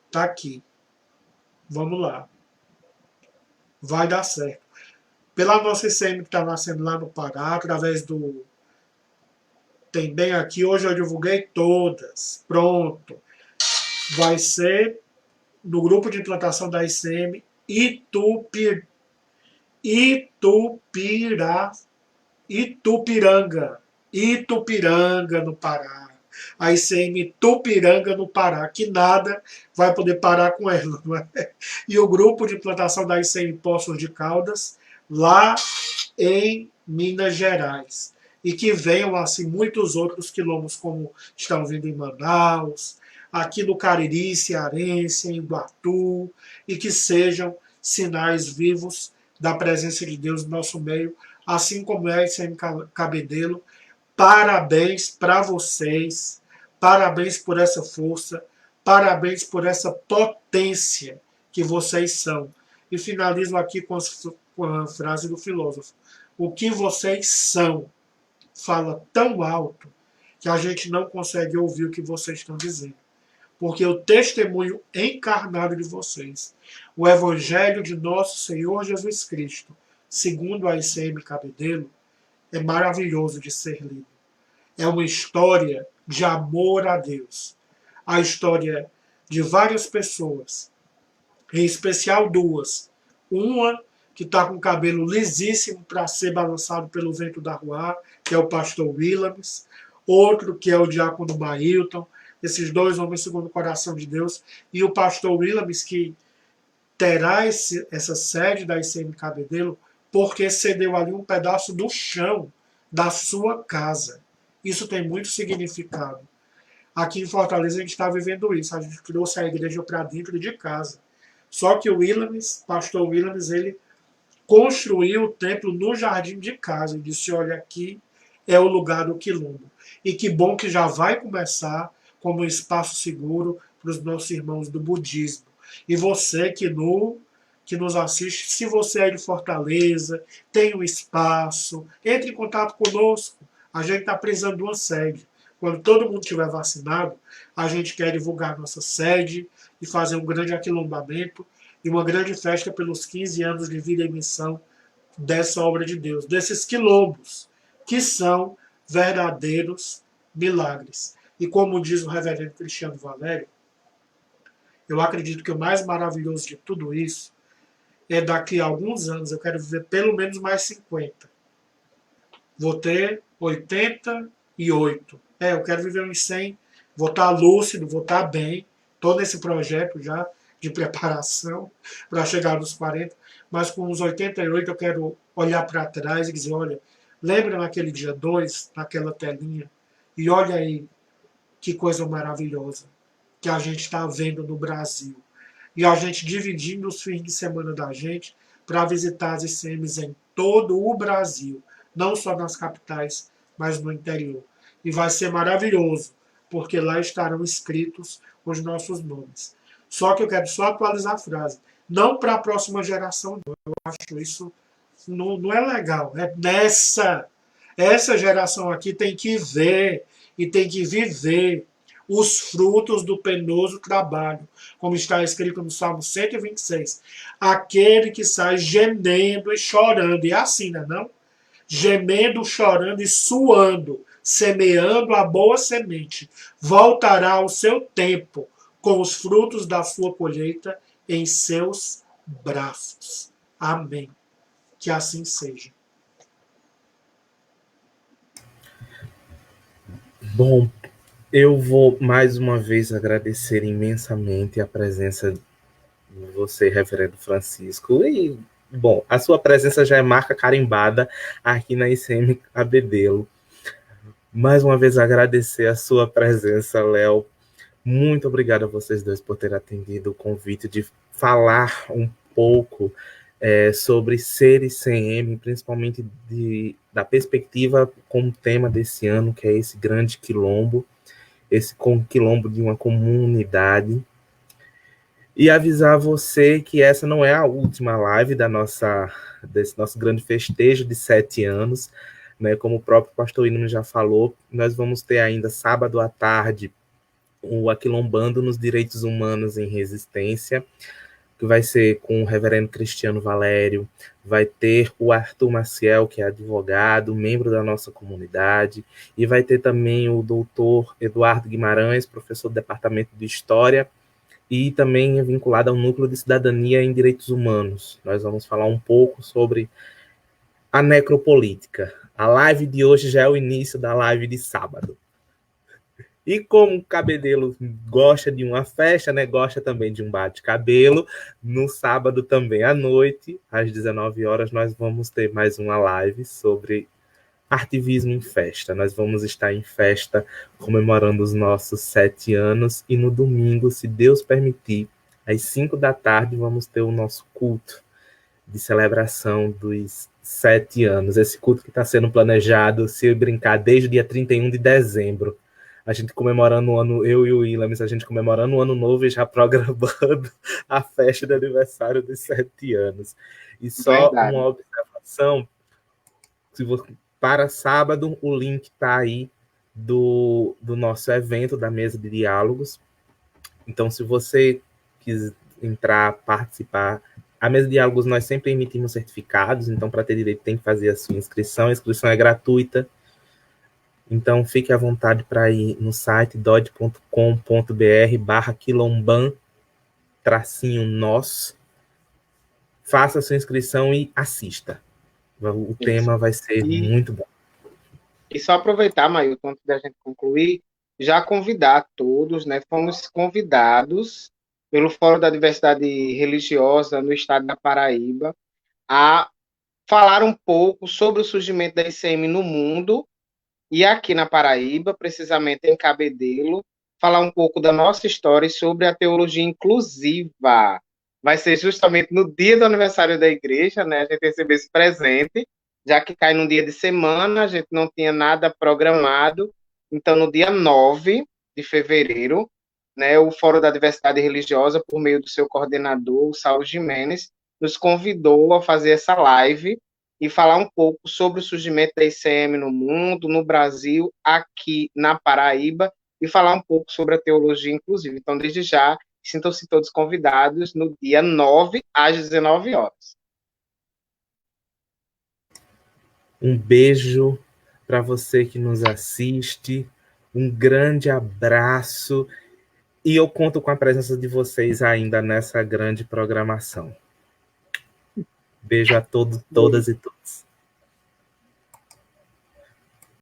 tá aqui. Vamos lá. Vai dar certo. Pela nossa ICM que está nascendo lá no Pará, através do tem bem aqui, hoje eu divulguei todas. Pronto. Vai ser no grupo de implantação da ICM Itupiranga. Itupiranga, no Pará. a ICM Tupiranga, no Pará, que nada vai poder parar com ela. Não é? E o grupo de implantação da ICM Poços de Caldas, lá em Minas Gerais. E que venham, assim, muitos outros quilombos, como estão vindo em Manaus, aqui no Cariri, Cearense, em Iguatu, e que sejam sinais vivos da presença de Deus no nosso meio, assim como é a ICM Cabedelo. Parabéns para vocês, parabéns por essa força, parabéns por essa potência que vocês são. E finalizo aqui com a frase do filósofo: o que vocês são fala tão alto que a gente não consegue ouvir o que vocês estão dizendo. Porque o testemunho encarnado de vocês, o Evangelho de nosso Senhor Jesus Cristo, segundo a ICM Cabedelo, é maravilhoso de ser lido. É uma história de amor a Deus. A história de várias pessoas, em especial duas. Uma que está com o cabelo lisíssimo para ser balançado pelo vento da rua, que é o pastor Williams. Outro que é o diácono Bailton. Esses dois homens segundo o coração de Deus. E o pastor Williams, que terá essa sede da ICM Cabedelo, porque cedeu ali um pedaço do chão da sua casa. Isso tem muito significado. Aqui em Fortaleza a gente está vivendo isso. A gente trouxe a igreja para dentro de casa. Só que o Williams, pastor Williams, ele construiu o templo no jardim de casa. E disse, olha, aqui é o lugar do quilombo. E que bom que já vai começar como um espaço seguro para os nossos irmãos do budismo. E você que nos assiste, se você é de Fortaleza, tem um espaço, entre em contato conosco. A gente está precisando de uma sede. Quando todo mundo estiver vacinado, a gente quer divulgar nossa sede e fazer um grande aquilombamento e uma grande festa pelos 15 anos de vida e missão dessa obra de Deus, desses quilombos, que são verdadeiros milagres. E como diz o reverendo Cristiano Valério, eu acredito que o mais maravilhoso de tudo isso é daqui a alguns anos, eu quero viver pelo menos mais 50. Vou ter 88. Eu quero viver uns 100. Vou estar lúcido, vou estar bem. Estou nesse projeto já de preparação para chegar nos 40. Mas com uns 88 eu quero olhar para trás e dizer, olha, lembra naquele dia 2, naquela telinha, e olha aí que coisa maravilhosa que a gente está vendo no Brasil. E a gente dividindo os fins de semana da gente para visitar as ICMs em todo o Brasil. Não só nas capitais, mas no interior. E vai ser maravilhoso, porque lá estarão escritos os nossos nomes. Só que eu quero só atualizar a frase. Não para a próxima geração, não. Eu acho isso não é legal. É essa geração aqui tem que ver e tem que viver os frutos do penoso trabalho, como está escrito no Salmo 126. Aquele que sai gemendo e chorando. E é assim, não? Gemendo, chorando e suando, semeando a boa semente, voltará ao seu tempo, com os frutos da sua colheita em seus braços. Amém. Que assim seja. Bom, eu vou mais uma vez agradecer imensamente a presença de você, reverendo Francisco, e, bom, a sua presença já é marca carimbada aqui na ICM Cabedelo. Mais uma vez agradecer a sua presença, Léo. Muito obrigado a vocês dois por terem atendido o convite de falar um pouco sobre ser ICM, principalmente da perspectiva com o tema desse ano, que é esse grande quilombo, esse quilombo de uma comunidade. E avisar você que essa não é a última live desse nosso grande festejo de 7 anos, né? Como o próprio pastor Williams já falou, nós vamos ter ainda sábado à tarde o Aquilombando nos Direitos Humanos em Resistência, que vai ser com o reverendo Cristiano Valério, vai ter o Arthur Maciel, que é advogado, membro da nossa comunidade, e vai ter também o doutor Eduardo Guimarães, professor do Departamento de História, e também é vinculado ao Núcleo de Cidadania em Direitos Humanos. Nós vamos falar um pouco sobre a necropolítica. A live de hoje já é o início da live de sábado. E como o Cabedelo gosta de uma festa, né? Gosta também de um bate-cabelo, no sábado também à noite, às 19 horas, nós vamos ter mais uma live sobre Artivismo em Festa. Nós vamos estar em festa comemorando os nossos 7 anos e no domingo, se Deus permitir, às 5 da tarde, vamos ter o nosso culto de celebração dos 7 anos. Esse culto que está sendo planejado, se eu brincar, desde o dia 31 de dezembro. A gente comemorando o ano, eu e o Ilames, a gente comemorando o ano novo e já programando a festa de aniversário dos 7 anos. E só Verdade. uma observação, se você, para sábado, o link está aí do nosso evento, da mesa de diálogos. Então, se você quiser entrar, participar, a mesa de diálogos nós sempre emitimos certificados, então para ter direito tem que fazer a sua inscrição. A inscrição é gratuita. Então, fique à vontade para ir no site dod.com.br/quilomban-nós. Faça a sua inscrição e assista. O tema vai ser muito bom. E só aproveitar, Mailton, antes da gente concluir, já convidar todos, né? Fomos convidados pelo Fórum da Diversidade Religiosa no estado da Paraíba a falar um pouco sobre o surgimento da ICM no mundo e aqui na Paraíba, precisamente em Cabedelo, falar um pouco da nossa história e sobre a teologia inclusiva. Vai ser justamente no dia do aniversário da igreja, né? A gente recebeu esse presente, já que cai num dia de semana, a gente não tinha nada programado. Então, no dia 9 de fevereiro, né, o Fórum da Diversidade Religiosa, por meio do seu coordenador, o Saulo Jimenez, nos convidou a fazer essa live e falar um pouco sobre o surgimento da ICM no mundo, no Brasil, aqui na Paraíba, e falar um pouco sobre a teologia inclusiva. Então, desde já, sintam-se todos convidados no dia 9, às 19 horas. Um beijo para você que nos assiste, um grande abraço, e eu conto com a presença de vocês ainda nessa grande programação. Beijo a todos, todas e todos.